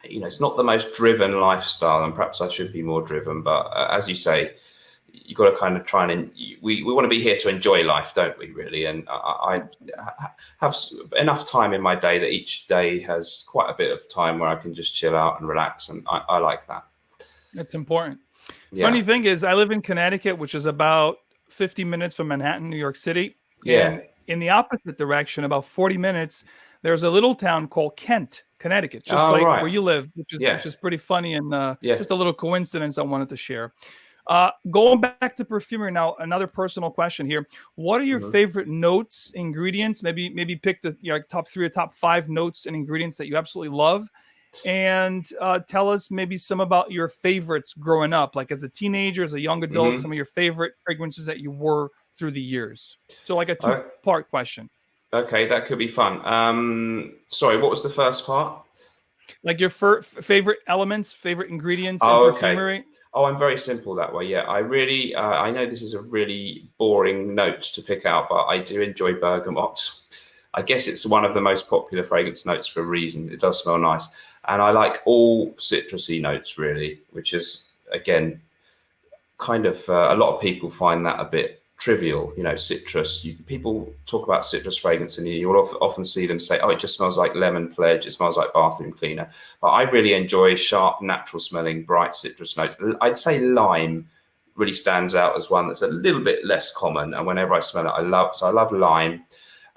it's not the most driven lifestyle, and perhaps I should be more driven. But as you say, you've got to kind of try and we want to be here to enjoy life, don't we, really? And I have enough time in my day that each day has quite a bit of time where I can just chill out and relax, and I like that. That's important. Yeah. Funny thing is, I live in Connecticut, which is about 50 minutes from Manhattan, New York City. Yeah. And in the opposite direction, about 40 minutes, there's a little town called Kent, Connecticut, just where you live, which is pretty funny, and just a little coincidence I wanted to share. Going back to perfumery now, another personal question here. What are your favorite notes, ingredients? Maybe pick the top 3 or top 5 notes and ingredients that you absolutely love. And tell us maybe some about your favorites growing up, like as a teenager, as a young adult, some of your favorite fragrances that you wore through the years. So like a 2-part question. Okay, that could be fun. Sorry, what was the first part? Like your favorite elements, favorite ingredients in perfumery. Okay. Oh, I'm very simple that way. Yeah, I really, I know this is a really boring note to pick out, but I do enjoy bergamot. I guess it's one of the most popular fragrance notes for a reason. It does smell nice. And I like all citrusy notes, really, which is, again, kind of, a lot of people find that a bit trivial, citrus. People talk about citrus fragrance, and you'll often see them say, oh, it just smells like lemon pledge, it smells like bathroom cleaner. But I really enjoy sharp, natural smelling, bright citrus notes. I'd say lime really stands out as one that's a little bit less common, and whenever I smell it, I love lime.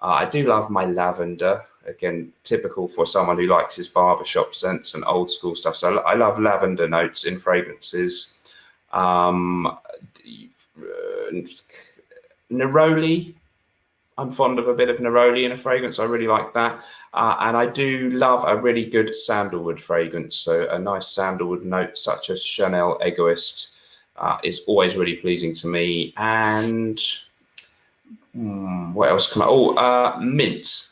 I do love my lavender, again, typical for someone who likes his barbershop scents and old school stuff. So I love lavender notes in fragrances. Neroli, I'm fond of a bit of neroli in a fragrance. I really like that. And I do love a really good sandalwood fragrance. So a nice sandalwood note such as Chanel Egoist is always really pleasing to me. And what else can mint.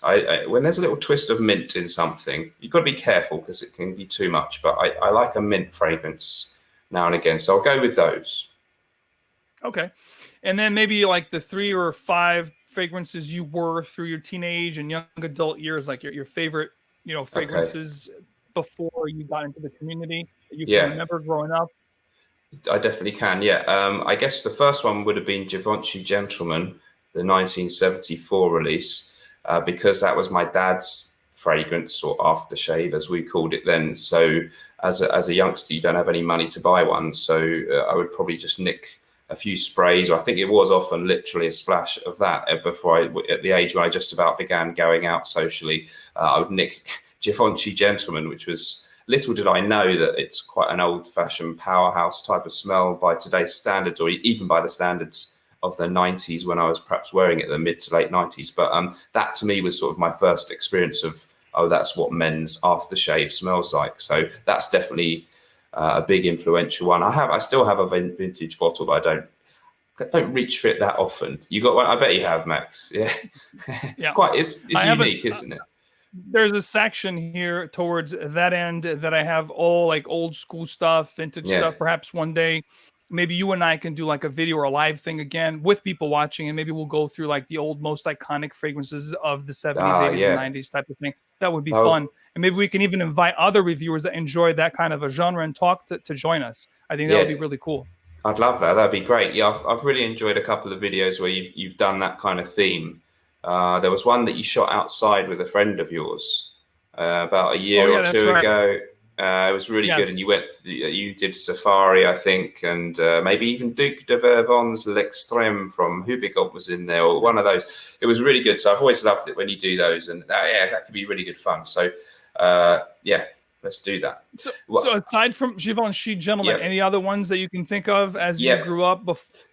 When there's a little twist of mint in something, you've got to be careful because it can be too much. But I like a mint fragrance now and again. So I'll go with those. Okay. And then maybe like the 3 or 5 fragrances you wore through your teenage and young adult years, like your favorite, fragrances before you got into the community that you can remember growing up. I definitely can. Yeah. I guess the first one would have been Givenchy Gentleman, the 1974 release, because that was my dad's fragrance, or aftershave as we called it then. So as a youngster, you don't have any money to buy one. So I would probably just nick a few sprays, or I think it was often literally a splash of that before at the age when I just about began going out socially. I would nick Givenchy Gentleman, which was, little did I know that it's quite an old-fashioned powerhouse type of smell by today's standards, or even by the standards of the 90s when I was perhaps wearing it, the mid to late 90s. But that to me was sort of my first experience of, oh, that's what men's aftershave smells like. So that's definitely a big influential one. I still have a vintage bottle, but I don't reach for it that often. You got one? I bet you have, Max. Yeah, it's unique, isn't it? There's a section here towards that end that I have all like old school stuff, vintage stuff. Perhaps one day, maybe you and I can do like a video or a live thing again with people watching, and maybe we'll go through like the old, most iconic fragrances of the 70s, 80s, and 90s type of thing. That would be fun. And maybe we can even invite other reviewers that enjoy that kind of a genre and talk to join us. I think that would be really cool. I'd love that. That'd be great. Yeah, I've really enjoyed a couple of videos where you've done that kind of theme. There was one that you shot outside with a friend of yours about a year or two ago. It was really good, and you did Safari, I think, and maybe even Duc de Vervon's L'Extrême from Hubigot was in there, or one of those. It was really good. So I've always loved it when you do those, and that could be really good fun. So let's do that. So aside from Givenchy Gentleman, any other ones that you can think of as you grew up?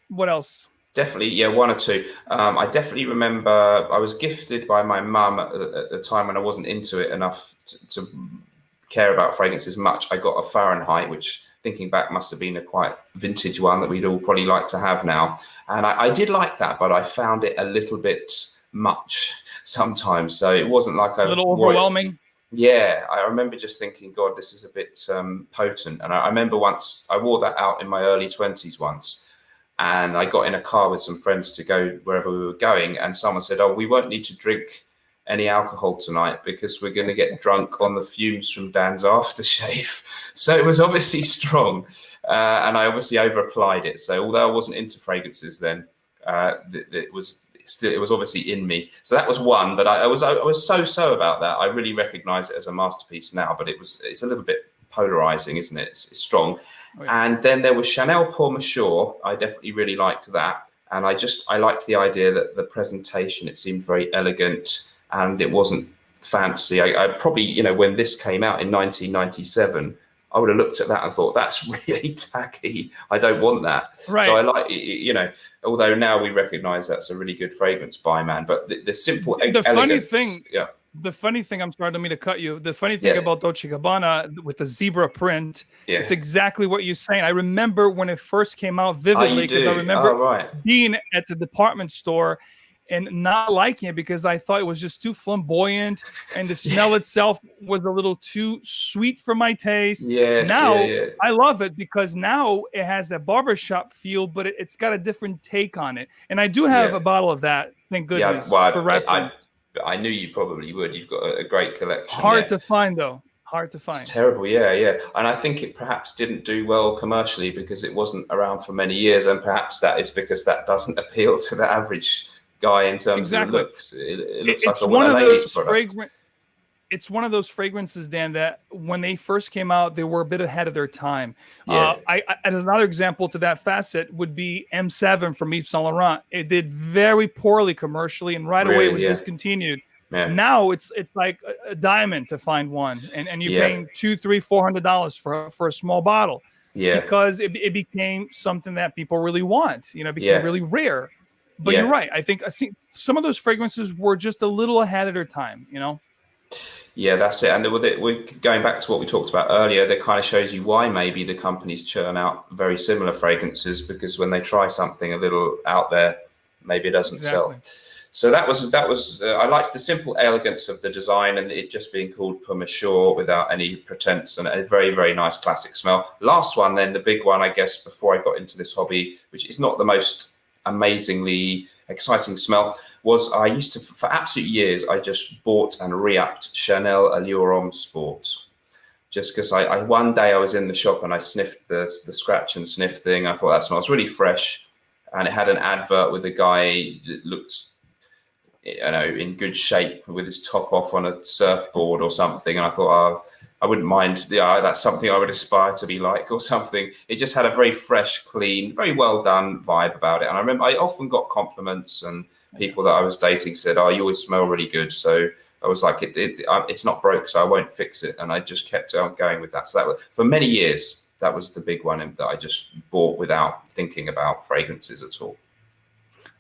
What else? Definitely, one or two. I definitely remember I was gifted by my mum at the time when I wasn't into it enough to care about fragrances much. I got a Fahrenheit, which thinking back must have been a quite vintage one that we'd all probably like to have now. And I did like that, but I found it a little bit much sometimes. So it wasn't like a little overwhelming. Yeah, I remember just thinking, God, this is a bit potent. And I remember once I wore that out in my early 20s once. And I got in a car with some friends to go wherever we were going. And someone said, oh, we won't need to drink any alcohol tonight because we're going to get drunk on the fumes from Dan's aftershave. So it was obviously strong. And I obviously over-applied it. So although I wasn't into fragrances then, it was obviously in me. So that was one. But I was so about that. I really recognize it as a masterpiece now. But it's a little bit polarizing, isn't it? It's strong. Oh, yeah. And then there was Chanel Pour Monsieur. I definitely really liked that. And I liked the idea that the presentation, it seemed very elegant and it wasn't fancy. I probably, when this came out in 1997, I would have looked at that and thought, that's really tacky. I don't want that. Right. So I like, although now we recognize that's a really good fragrance by man, but the simple elegance. Funny thing. Yeah. The funny thing, I'm sorry, I don't mean to cut you. The funny thing about Dolce & Gabbana with the zebra print, it's exactly what you're saying. I remember when it first came out vividly because I remember being at the department store and not liking it because I thought it was just too flamboyant and the smell itself was a little too sweet for my taste. Now I love it because now it has that barbershop feel, but it's got a different take on it. And I do have a bottle of that, thank goodness, for reference. I knew you probably would. You've got a great collection. Hard to find, though. Hard to find. It's terrible, yeah. And I think it perhaps didn't do well commercially because it wasn't around for many years, and perhaps that is because that doesn't appeal to the average guy in terms of looks. It looks like a lady's product. It's one of those fragrances, Dan, that when they first came out, they were a bit ahead of their time. As another example to that facet would be M7 from Yves Saint Laurent. It did very poorly commercially, and right away it was discontinued. Now it's like a diamond to find one, and you're paying $200-$400 for a small bottle. Because it became something that people really want. It became really rare. But you're right. I think some of those fragrances were just a little ahead of their time. Yeah, that's it. And we're going back to what we talked about earlier. That kind of shows you why maybe the companies churn out very similar fragrances, because when they try something a little out there, maybe it doesn't sell. So that was I liked the simple elegance of the design and it just being called Pour Monsieur without any pretense, and a very, very nice classic smell. Last one, then the big one, I guess, before I got into this hobby, which is not the most amazingly exciting smell, was I used to, for absolute years, I just bought and re-upped Chanel Allure Homme Sport. Just because one day I was in the shop and I sniffed the scratch and sniff thing. I thought that smells really fresh. And it had an advert with a guy that looked, in good shape with his top off on a surfboard or something. And I thought, I wouldn't mind. Yeah, that's something I would aspire to be like, or something. It just had a very fresh, clean, very well done vibe about it. And I remember I often got compliments, and people that I was dating said, "Oh, you always smell really good." So I was like, "It's not broke, so I won't fix it." And I just kept on going with that. So that was, for many years, that was the big one that I just bought without thinking about fragrances at all.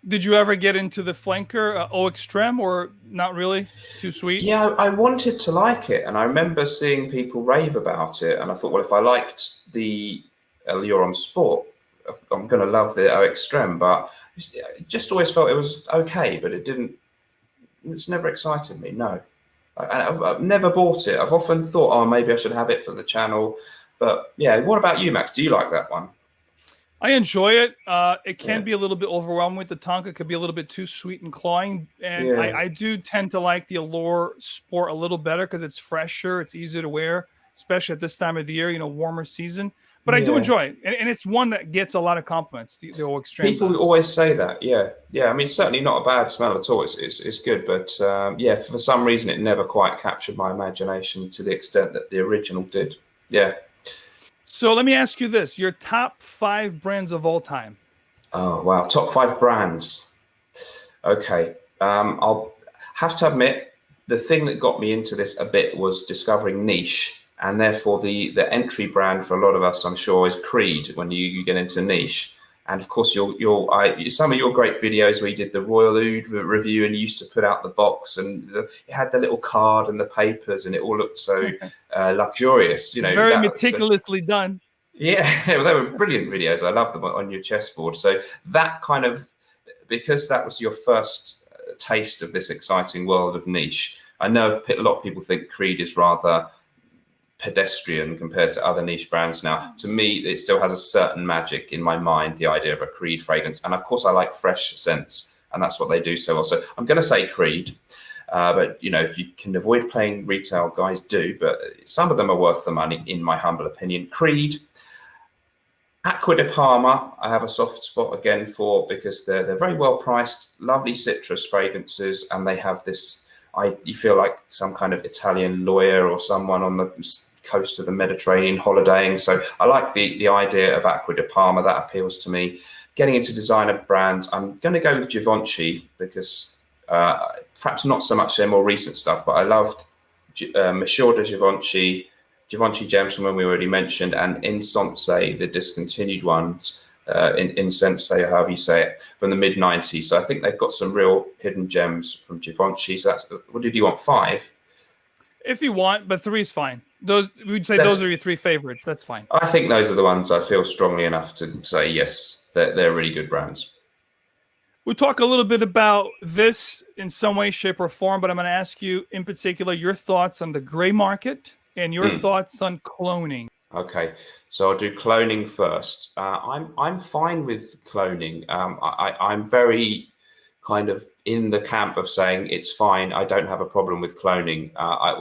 Did you ever get into the flanker Eau Extreme, or not really? Too sweet? Yeah, I wanted to like it, and I remember seeing people rave about it, and I thought, well, if I liked the Allure on Sport, I'm going to love the Eau Extreme, but I just always felt it was okay, but it's never excited me, no. I've never bought it. I've often thought, oh, maybe I should have it for the channel, but yeah. What about you, Max? Do you like that one? I enjoy it. It can be a little bit overwhelming with the tongue. It could be a little bit too sweet and cloying. And I do tend to like the Allure Sport a little better because it's fresher. It's easier to wear, especially at this time of the year, you know, warmer season. But I do enjoy it. And it's one that gets a lot of compliments, the Eau Extreme. People always say that. Yeah. I mean, it's certainly not a bad smell at all. It's good. But yeah, for some reason, it never quite captured my imagination to the extent that the original did. Yeah. So let me ask you this, your top 5 brands of all time. Oh, wow. Top 5 brands. Okay. I'll have to admit, the thing that got me into this a bit was discovering niche. And therefore, the entry brand for a lot of us, I'm sure, is Creed when you get into niche. And of course, some of your great videos where you did the Royal Oud review and you used to put out the box and it had the little card and the papers and it all looked so luxurious. You know, very meticulously done. Yeah, well, they were brilliant videos. I love them on your chessboard. So that kind of, because that was your first taste of this exciting world of niche. I know a lot of people think Creed is rather pedestrian compared to other niche brands now. To me, it still has a certain magic in my mind, the idea of a Creed fragrance. And of course, I like fresh scents, and that's what they do so well. So I'm going to say Creed. But, you know, if you can avoid playing retail, guys, do. But some of them are worth the money, in my humble opinion. Creed. Acqua di Parma, I have a soft spot again for, because they're very well priced, lovely citrus fragrances, and they have this, you feel like some kind of Italian lawyer or someone on the coast of the Mediterranean holidaying. So I like the idea of Acqua di Parma. That appeals to me. Getting into designer brands, I'm going to go with Givenchy, because perhaps not so much their more recent stuff, but I loved Monsieur de Givenchy, Givenchy Gentleman we already mentioned, and Incense, the discontinued ones, Incense, or however you say it, from the mid-90s. So I think they've got some real hidden gems from Givenchy. So that's, what did you want, 5? If you want, but 3 is fine. We'd say those are your 3 favorites. That's fine. I think those are the ones I feel strongly enough to say, yes, they're really good brands. We'll talk a little bit about this in some way, shape, or form, but I'm going to ask you in particular your thoughts on the gray market and your thoughts on cloning. Okay, so I'll do cloning first. I'm fine with cloning. I'm very kind of in the camp of saying it's fine. I don't have a problem with cloning.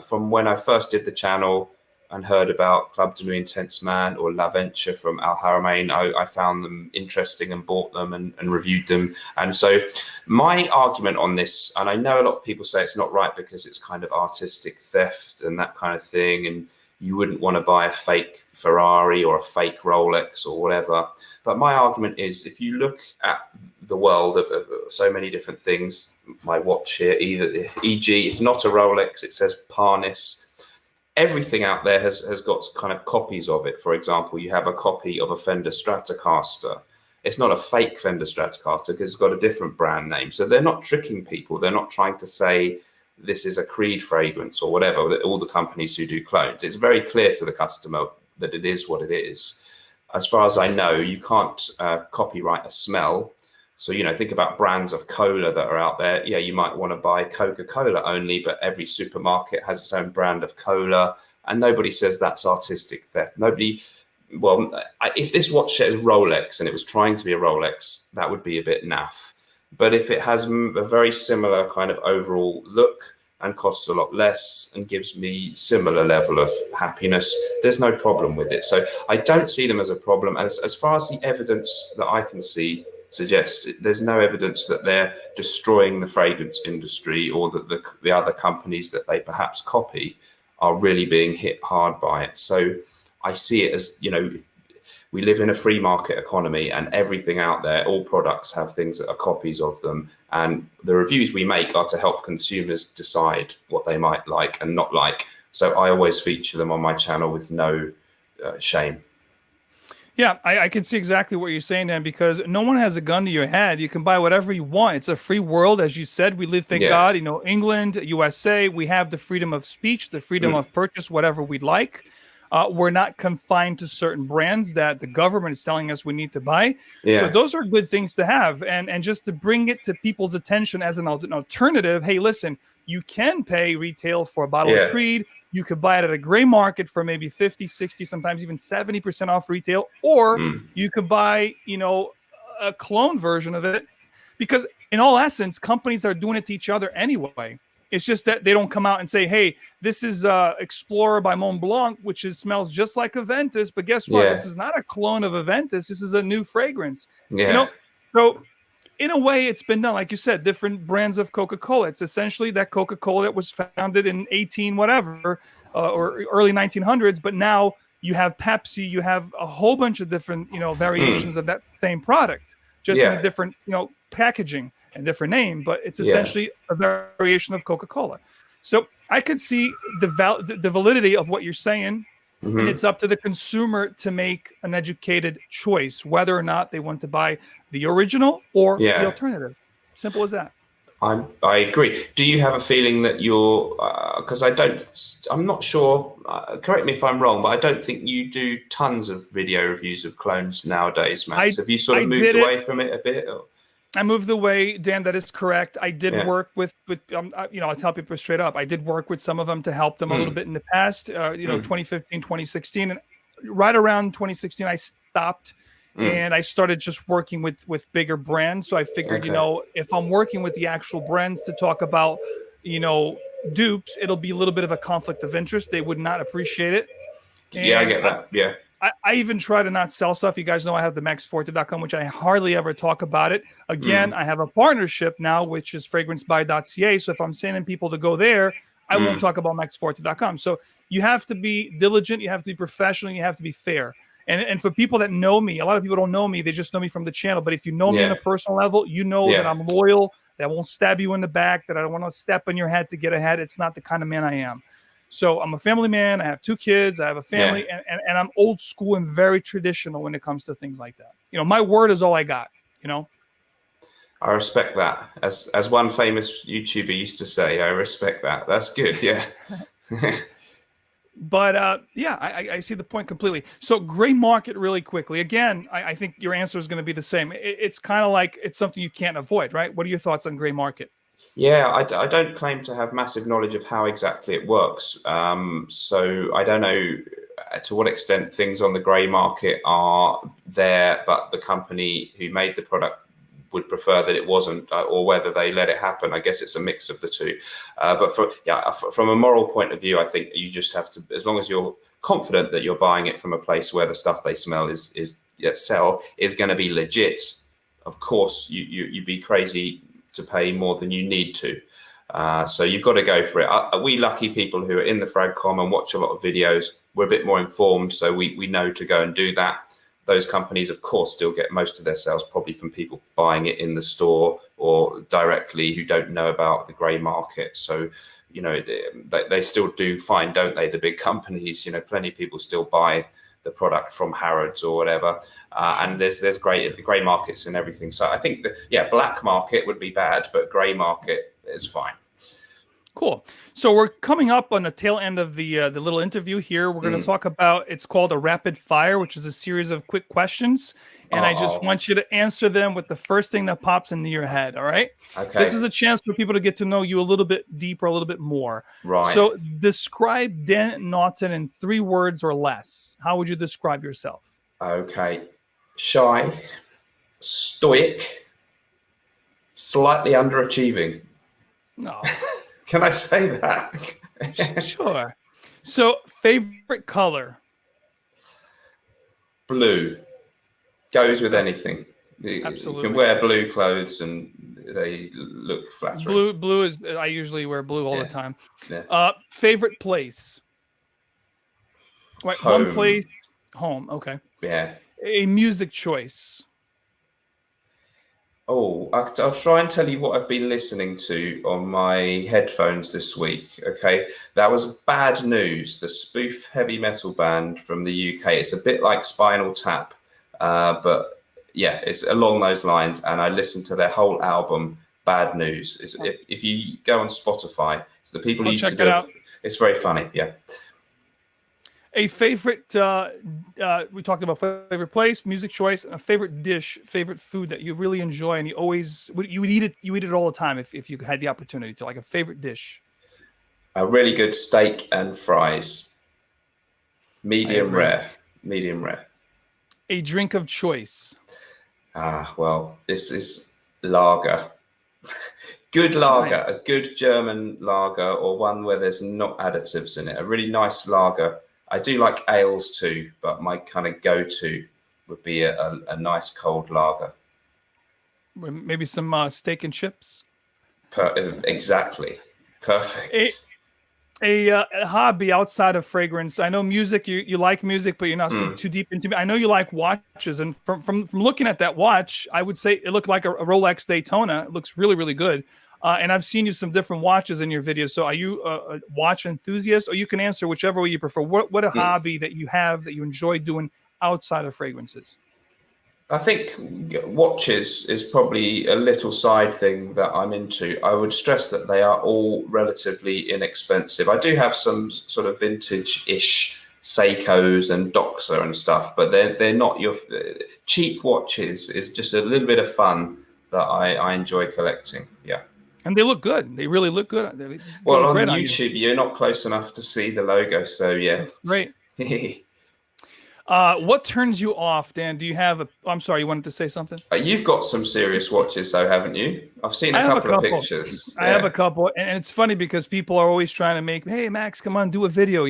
From when I first did the channel and heard about Club de Nuit Intense Man or La Venture from Al Haramain, I found them interesting and bought them and reviewed them. And so my argument on this, and I know a lot of people say it's not right because it's kind of artistic theft and that kind of thing, and you wouldn't want to buy a fake Ferrari or a fake Rolex or whatever. But my argument is, if you look at the world of so many different things, my watch here, e.g., it's not a Rolex, it says Parnis. Everything out there has got kind of copies of it. For example, you have a copy of a Fender Stratocaster. It's not a fake Fender Stratocaster because it's got a different brand name. So they're not tricking people. They're not trying to say this is a Creed fragrance or whatever, all the companies who do clones. It's very clear to the customer that it is what it is. As far as I know, you can't copyright a smell. So, you know, think about brands of cola that are out there. Yeah, you might want to buy Coca-Cola only, but every supermarket has its own brand of cola. And nobody says that's artistic theft. Nobody, well, if this watch says Rolex and it was trying to be a Rolex, that would be a bit naff. But if it has a very similar kind of overall look and costs a lot less and gives me similar level of happiness, there's no problem with it. So I don't see them as a problem. And as far as the evidence that I can see suggests, there's no evidence that they're destroying the fragrance industry or that the other companies that they perhaps copy are really being hit hard by it. So I see it as, we live in a free market economy, and everything out there, all products have things that are copies of them. And the reviews we make are to help consumers decide what they might like and not like. So I always feature them on my channel with no shame. Yeah, I can see exactly what you're saying, Dan, because no one has a gun to your head. You can buy whatever you want. It's a free world, as you said. We live, thank God, England, USA, we have the freedom of speech, the freedom of purchase, whatever we'd like. We're not confined to certain brands that the government is telling us we need to buy. So those are good things to have. And just to bring it to people's attention as an alternative, hey, listen, you can pay retail for a bottle of Creed. You could buy it at a gray market for maybe 50, 60, sometimes even 70% off retail. Or you could buy, a clone version of it. Because in all essence, companies are doing it to each other anyway. It's just that they don't come out and say, hey, this is Explorer by Mont Blanc, which smells just like Aventus. But guess what? This is not a clone of Aventus. This is a new fragrance. So in a way, it's been done. Like you said, different brands of Coca-Cola. It's essentially that Coca-Cola that was founded in 18 whatever or early 1900s. But now you have Pepsi. You have a whole bunch of different, variations of that same product, just in a different, packaging and different name. But it's essentially a variation of Coca-Cola. So I could see the validity of what you're saying. And it's up to the consumer to make an educated choice, whether or not they want to buy the original or the alternative. Simple as that. I agree. Do you have a feeling that you're, because I'm not sure, correct me if I'm wrong, but I don't think you do tons of video reviews of clones nowadays, Max. Have you sort of moved away from it a bit? Or? I moved away, Dan. That is correct. I did work with I'll tell people straight up. I did work with some of them to help them a little bit in the past. 2015, 2016, and right around 2016, I stopped and I started just working with bigger brands. So I figured, if I'm working with the actual brands to talk about, dupes, it'll be a little bit of a conflict of interest. They would not appreciate it. And I get that. Yeah. I even try to not sell stuff. You guys know I have the MaxForti.com, which I hardly ever talk about it. Again, I have a partnership now, which is fragrancebuy.ca. So if I'm sending people to go there, I won't talk about MaxForti.com. So you have to be diligent, you have to be professional, you have to be fair. And for people that know me, a lot of people don't know me. They just know me from the channel. But if you know me on a personal level, you know that I'm loyal, that I won't stab you in the back, that I don't want to step on your head to get ahead. It's not the kind of man I am. So I'm a family man. I have 2 kids. I have a family, and I'm old school and very traditional when it comes to things like that. My word is all I got. I respect that. As one famous YouTuber used to say, I respect that. That's good. Yeah. But I see the point completely. So gray market, really quickly. Again, I think your answer is going to be the same. It's kind of like it's something you can't avoid, right? What are your thoughts on gray market? Yeah, I don't claim to have massive knowledge of how exactly it works. So I don't know to what extent things on the grey market are there, but the company who made the product would prefer that it wasn't, or whether they let it happen. I guess it's a mix of the two. But from a moral point of view, I think you just have to, as long as you're confident that you're buying it from a place where the stuff they sell is going to be legit. Of course, you'd be crazy to pay more than you need to. So you've got to go for it. We lucky people who are in the Fragcom and watch a lot of videos, we're a bit more informed, so we know to go and do that. Those companies, of course, still get most of their sales probably from people buying it in the store or directly who don't know about the grey market. So, they still do fine, don't they? The big companies, plenty of people still buy the product from Harrods or whatever. And there's grey markets and everything. So I think black market would be bad, but grey market is fine. Cool. So we're coming up on the tail end of the little interview here. We're going to talk about, it's called a rapid fire, which is a series of quick questions. And I just want you to answer them with the first thing that pops into your head. All right. Okay. This is a chance for people to get to know you a little bit deeper, a little bit more. Right. So describe Dan Naughton in 3 words or less. How would you describe yourself? Okay. Shy, stoic, slightly underachieving. No. Can I say that? Sure. So favorite color? Blue. Goes with anything. Absolutely. You can wear blue clothes and they look flattering. Blue is, I usually wear blue all the time. Yeah. Favorite place? Right, one Home. place, home. Okay. Yeah. A music choice. Oh, I'll try and tell you what I've been listening to on my headphones this week. Okay, that was Bad News, the spoof heavy metal band from the UK. It's a bit like Spinal Tap, but yeah, it's along those lines. And I listened to their whole album, Bad News. If you go on Spotify, it's the people who I'll used check to it do. out. It's very funny. Yeah. A favorite, we talked about favorite place, music choice, and a favorite dish, favorite food that you really enjoy and you always, you would eat it all the time if you had the opportunity to, like a favorite dish. A really good steak and fries. I Medium agree. rare. Medium rare. A drink of choice. Well, this is lager. Good lager, Nice. a good German lager, or one where there's not additives in it. A really nice lager. I do like ales too, but my kind of go-to would be a nice cold lager. Maybe some steak and chips. Exactly. Perfect. A hobby outside of fragrance. I know music. You like music, but you're not too deep into. I know you like watches, and from looking at that watch, I would say it looked like a Rolex Daytona. It looks really, really good. And I've seen you some different watches in your videos. So are you a watch enthusiast, or you can answer whichever way you prefer? What a hobby that you have that you enjoy doing outside of fragrances? I think watches is probably a little side thing that I'm into. I would stress that they are all relatively inexpensive. I do have some sort of vintage-ish Seikos and Doxa and stuff, but they're not your cheap watches. Is just a little bit of fun that I enjoy collecting. Yeah. And they look good. They really look good. They Well, look on great YouTube, you're not close enough to see the logo, so yeah. That's great. What turns you off, Dan? Do you have a? I'm sorry, you wanted to say something? You've got some serious watches, though, haven't you? I've seen a couple of pictures. I have a couple, and it's funny because people are always trying to make, hey, Max, come on, do a video.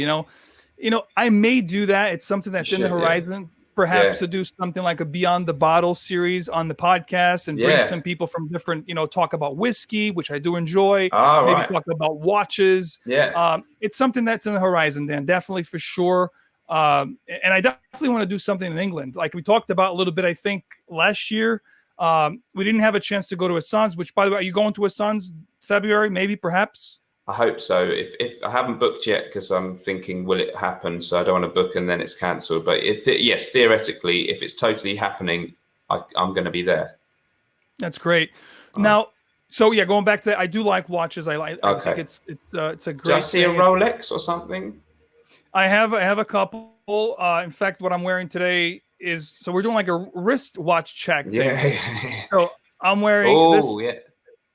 I may do that. It's something that's in the horizon. Perhaps to do something like a Beyond the Bottle series on the podcast and bring some people from different, talk about whiskey, which I do enjoy. Maybe talk about watches. Yeah. It's something that's in the horizon, Dan, definitely for sure. And I definitely want to do something in England. Like we talked about a little bit, I think last year, we didn't have a chance to go to Assange, which by the way, are you going to Assange February, maybe, perhaps? I hope so. If I haven't booked yet, because I'm thinking, will it happen? So I don't want to book and then it's cancelled. But yes, theoretically, if it's totally happening, I'm going to be there. That's great. Now, so yeah, going back to that, I do like watches. I think it's a great. Do I see a Rolex or something? I have a couple. In fact, what I'm wearing today is, so we're doing like a wrist watch check thing. Yeah. So I'm wearing this. Yeah.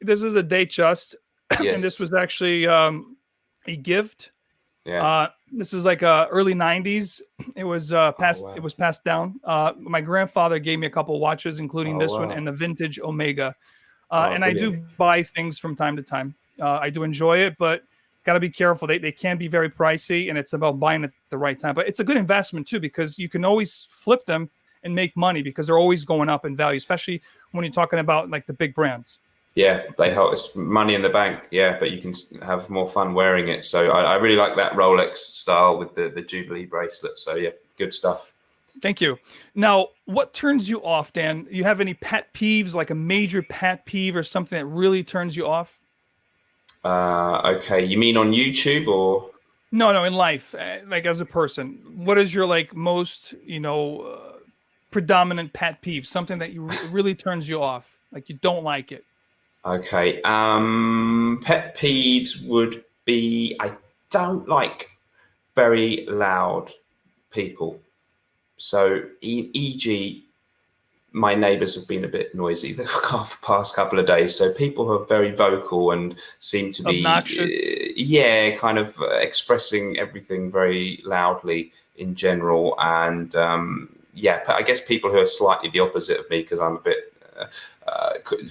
This is a Datejust. Yes. And this was actually a gift. Yeah. This is like early 90s. It was passed. It was passed down. My grandfather gave me a couple watches, including this one and a vintage Omega. And brilliant. I do buy things from time to time. I do enjoy it, but got to be careful. They can be very pricey, and it's about buying at the right time. But it's a good investment too, because you can always flip them and make money because they're always going up in value, especially when you're talking about like the big brands. Yeah, they help. It's money in the bank. Yeah, but you can have more fun wearing it. So I really like that Rolex style with the Jubilee bracelet. So yeah, good stuff. Thank you. Now, what turns you off, Dan? You have any pet peeves, like a major pet peeve or something that really turns you off? Okay, you mean on YouTube or? No, in life, like as a person. What is your like most, predominant pet peeve? Something that you really turns you off, like you don't like it. Okay. Pet peeves would be, I don't like very loud people. So, e.g., my neighbours have been a bit noisy the past couple of days. So people who are very vocal and seem to be, obnoxious. Kind of expressing everything very loudly in general. And I guess people who are slightly the opposite of me, because I'm a bit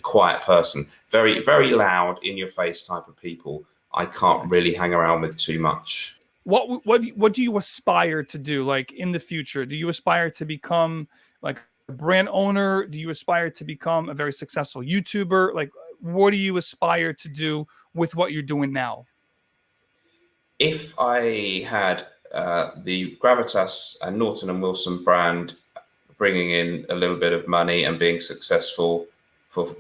quiet person, very, very loud, in your face type of people. I can't really hang around with too much. What do you aspire to do, like in the future? Do you aspire to become like a brand owner? Do you aspire to become a very successful YouTuber? Like, what do you aspire to do with what you're doing now? If I had the Gravitas and Naughton&Wilson brand bringing in a little bit of money and being successful for,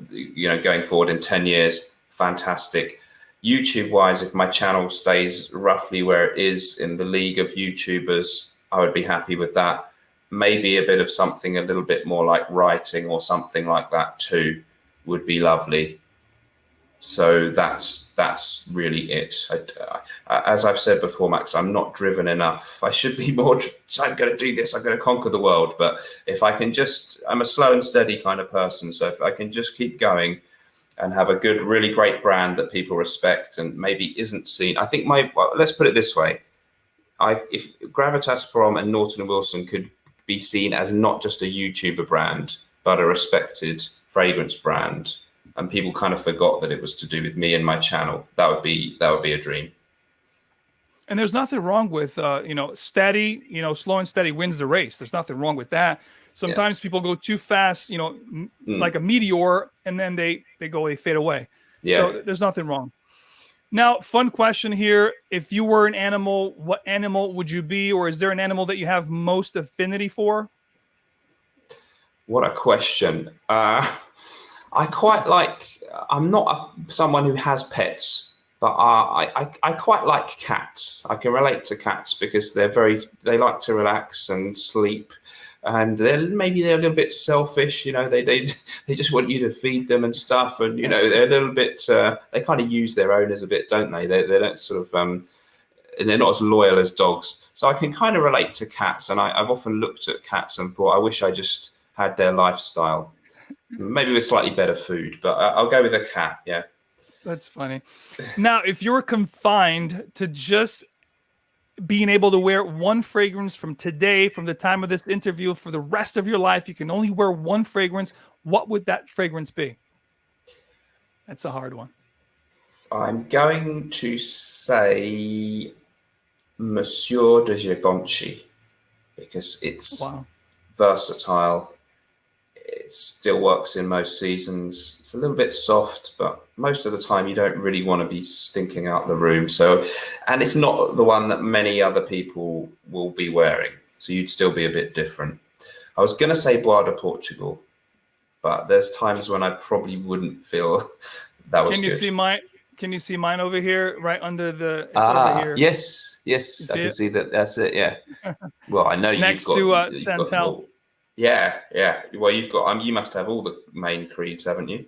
going forward in 10 years, fantastic. YouTube wise, if my channel stays roughly where it is in the league of YouTubers, I would be happy with that. Maybe a bit of something a little bit more like writing or something like that too would be lovely. So that's really it. As I've said before, Max, I'm not driven enough. I should be more, I'm going to do this, I'm going to conquer the world. But if I can I'm a slow and steady kind of person. So if I can just keep going and have a good, really great brand that people respect and maybe isn't seen. I think let's put it this way. If Gravitas Prom and Naughton&Wilson could be seen as not just a YouTuber brand, but a respected fragrance brand, and people kind of forgot that it was to do with me and my channel, that would be a dream. And there's nothing wrong with, steady, slow and steady wins the race. There's nothing wrong with that. Sometimes people go too fast, like a meteor, and then they fade away. Yeah. So there's nothing wrong. Now, fun question here. If you were an animal, what animal would you be? Or is there an animal that you have most affinity for? What a question. I quite like, I'm not someone who has pets, but I quite like cats. I can relate to cats because they like to relax and sleep, and maybe they're a little bit selfish. They just want you to feed them and stuff, and they're a little bit. They kind of use their owners a bit, don't they? They don't sort of, and they're not as loyal as dogs. So I can kind of relate to cats, and I've often looked at cats and thought, I wish I just had their lifestyle. Maybe with slightly better food, but I'll go with a cat. Yeah. That's funny. Now, if you were confined to just being able to wear one fragrance from today, from the time of this interview, for the rest of your life, you can only wear one fragrance, what would that fragrance be? That's a hard one. I'm going to say Monsieur de Givenchy because it's versatile. It still works in most seasons. It's a little bit soft, but most of the time you don't really want to be stinking out the room. So, and it's not the one that many other people will be wearing. So you'd still be a bit different. I was going to say Bois de Portugal, but there's times when I probably wouldn't feel that was Can you good. see mine? Can you see mine over here, right under the? Over here. Yes, I can see that. That's it. Yeah. Well, I know next you've got, to Santal. Yeah. Well, you must have all the main creeds, haven't you?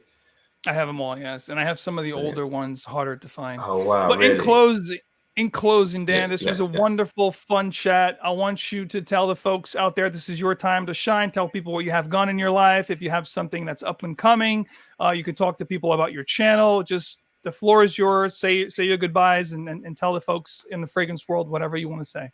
I have them all, yes, and I have some of the older ones harder to find. Oh wow! But really? in closing, Dan, this was a wonderful, fun chat. I want you to tell the folks out there this is your time to shine. Tell people what you have gone in your life. If you have something that's up and coming, you can talk to people about your channel. Just the floor is yours. Say your goodbyes and tell the folks in the fragrance world whatever you want to say.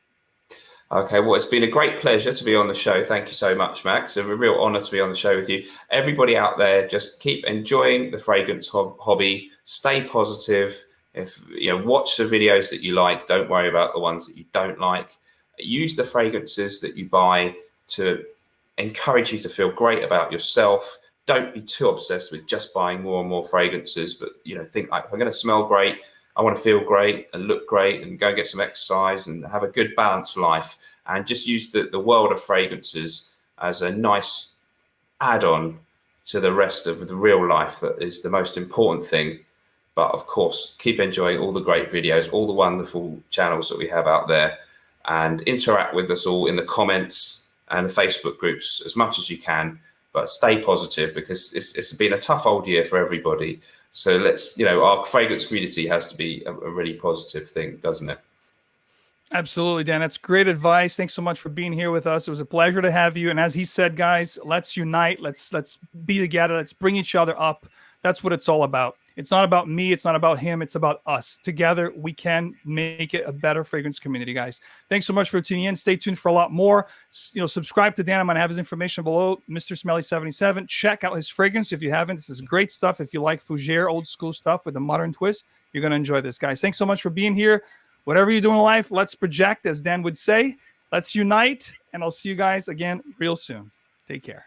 Okay, well, it's been a great pleasure to be on the show. Thank you so much, Max. It's a real honor to be on the show with you. Everybody out there, just keep enjoying the fragrance hobby. Stay positive. Watch the videos that you like. Don't worry about the ones that you don't like. Use the fragrances that you buy to encourage you to feel great about yourself. Don't be too obsessed with just buying more and more fragrances, but think like, if I'm going to smell great, I want to feel great and look great and go and get some exercise and have a good balanced life, and just use the world of fragrances as a nice add-on to the rest of the real life that is the most important thing. But of course, keep enjoying all the great videos, all the wonderful channels that we have out there, and interact with us all in the comments and the Facebook groups as much as you can. But stay positive because it's been a tough old year for everybody. So let's, our fragrance community has to be a really positive thing, doesn't it? Absolutely, Dan. That's great advice. Thanks so much for being here with us. It was a pleasure to have you. And as he said, guys, let's unite. Let's be together. Let's bring each other up. That's what it's all about. It's not about me. It's not about him. It's about us. Together, we can make it a better fragrance community, guys. Thanks so much for tuning in. Stay tuned for a lot more. Subscribe to Dan. I'm going to have his information below. Mr. Smelly1977. Check out his fragrance if you haven't. This is great stuff. If you like fougere, old school stuff with a modern twist, you're going to enjoy this, guys. Thanks so much for being here. Whatever you do in life, let's project, as Dan would say. Let's unite, and I'll see you guys again real soon. Take care.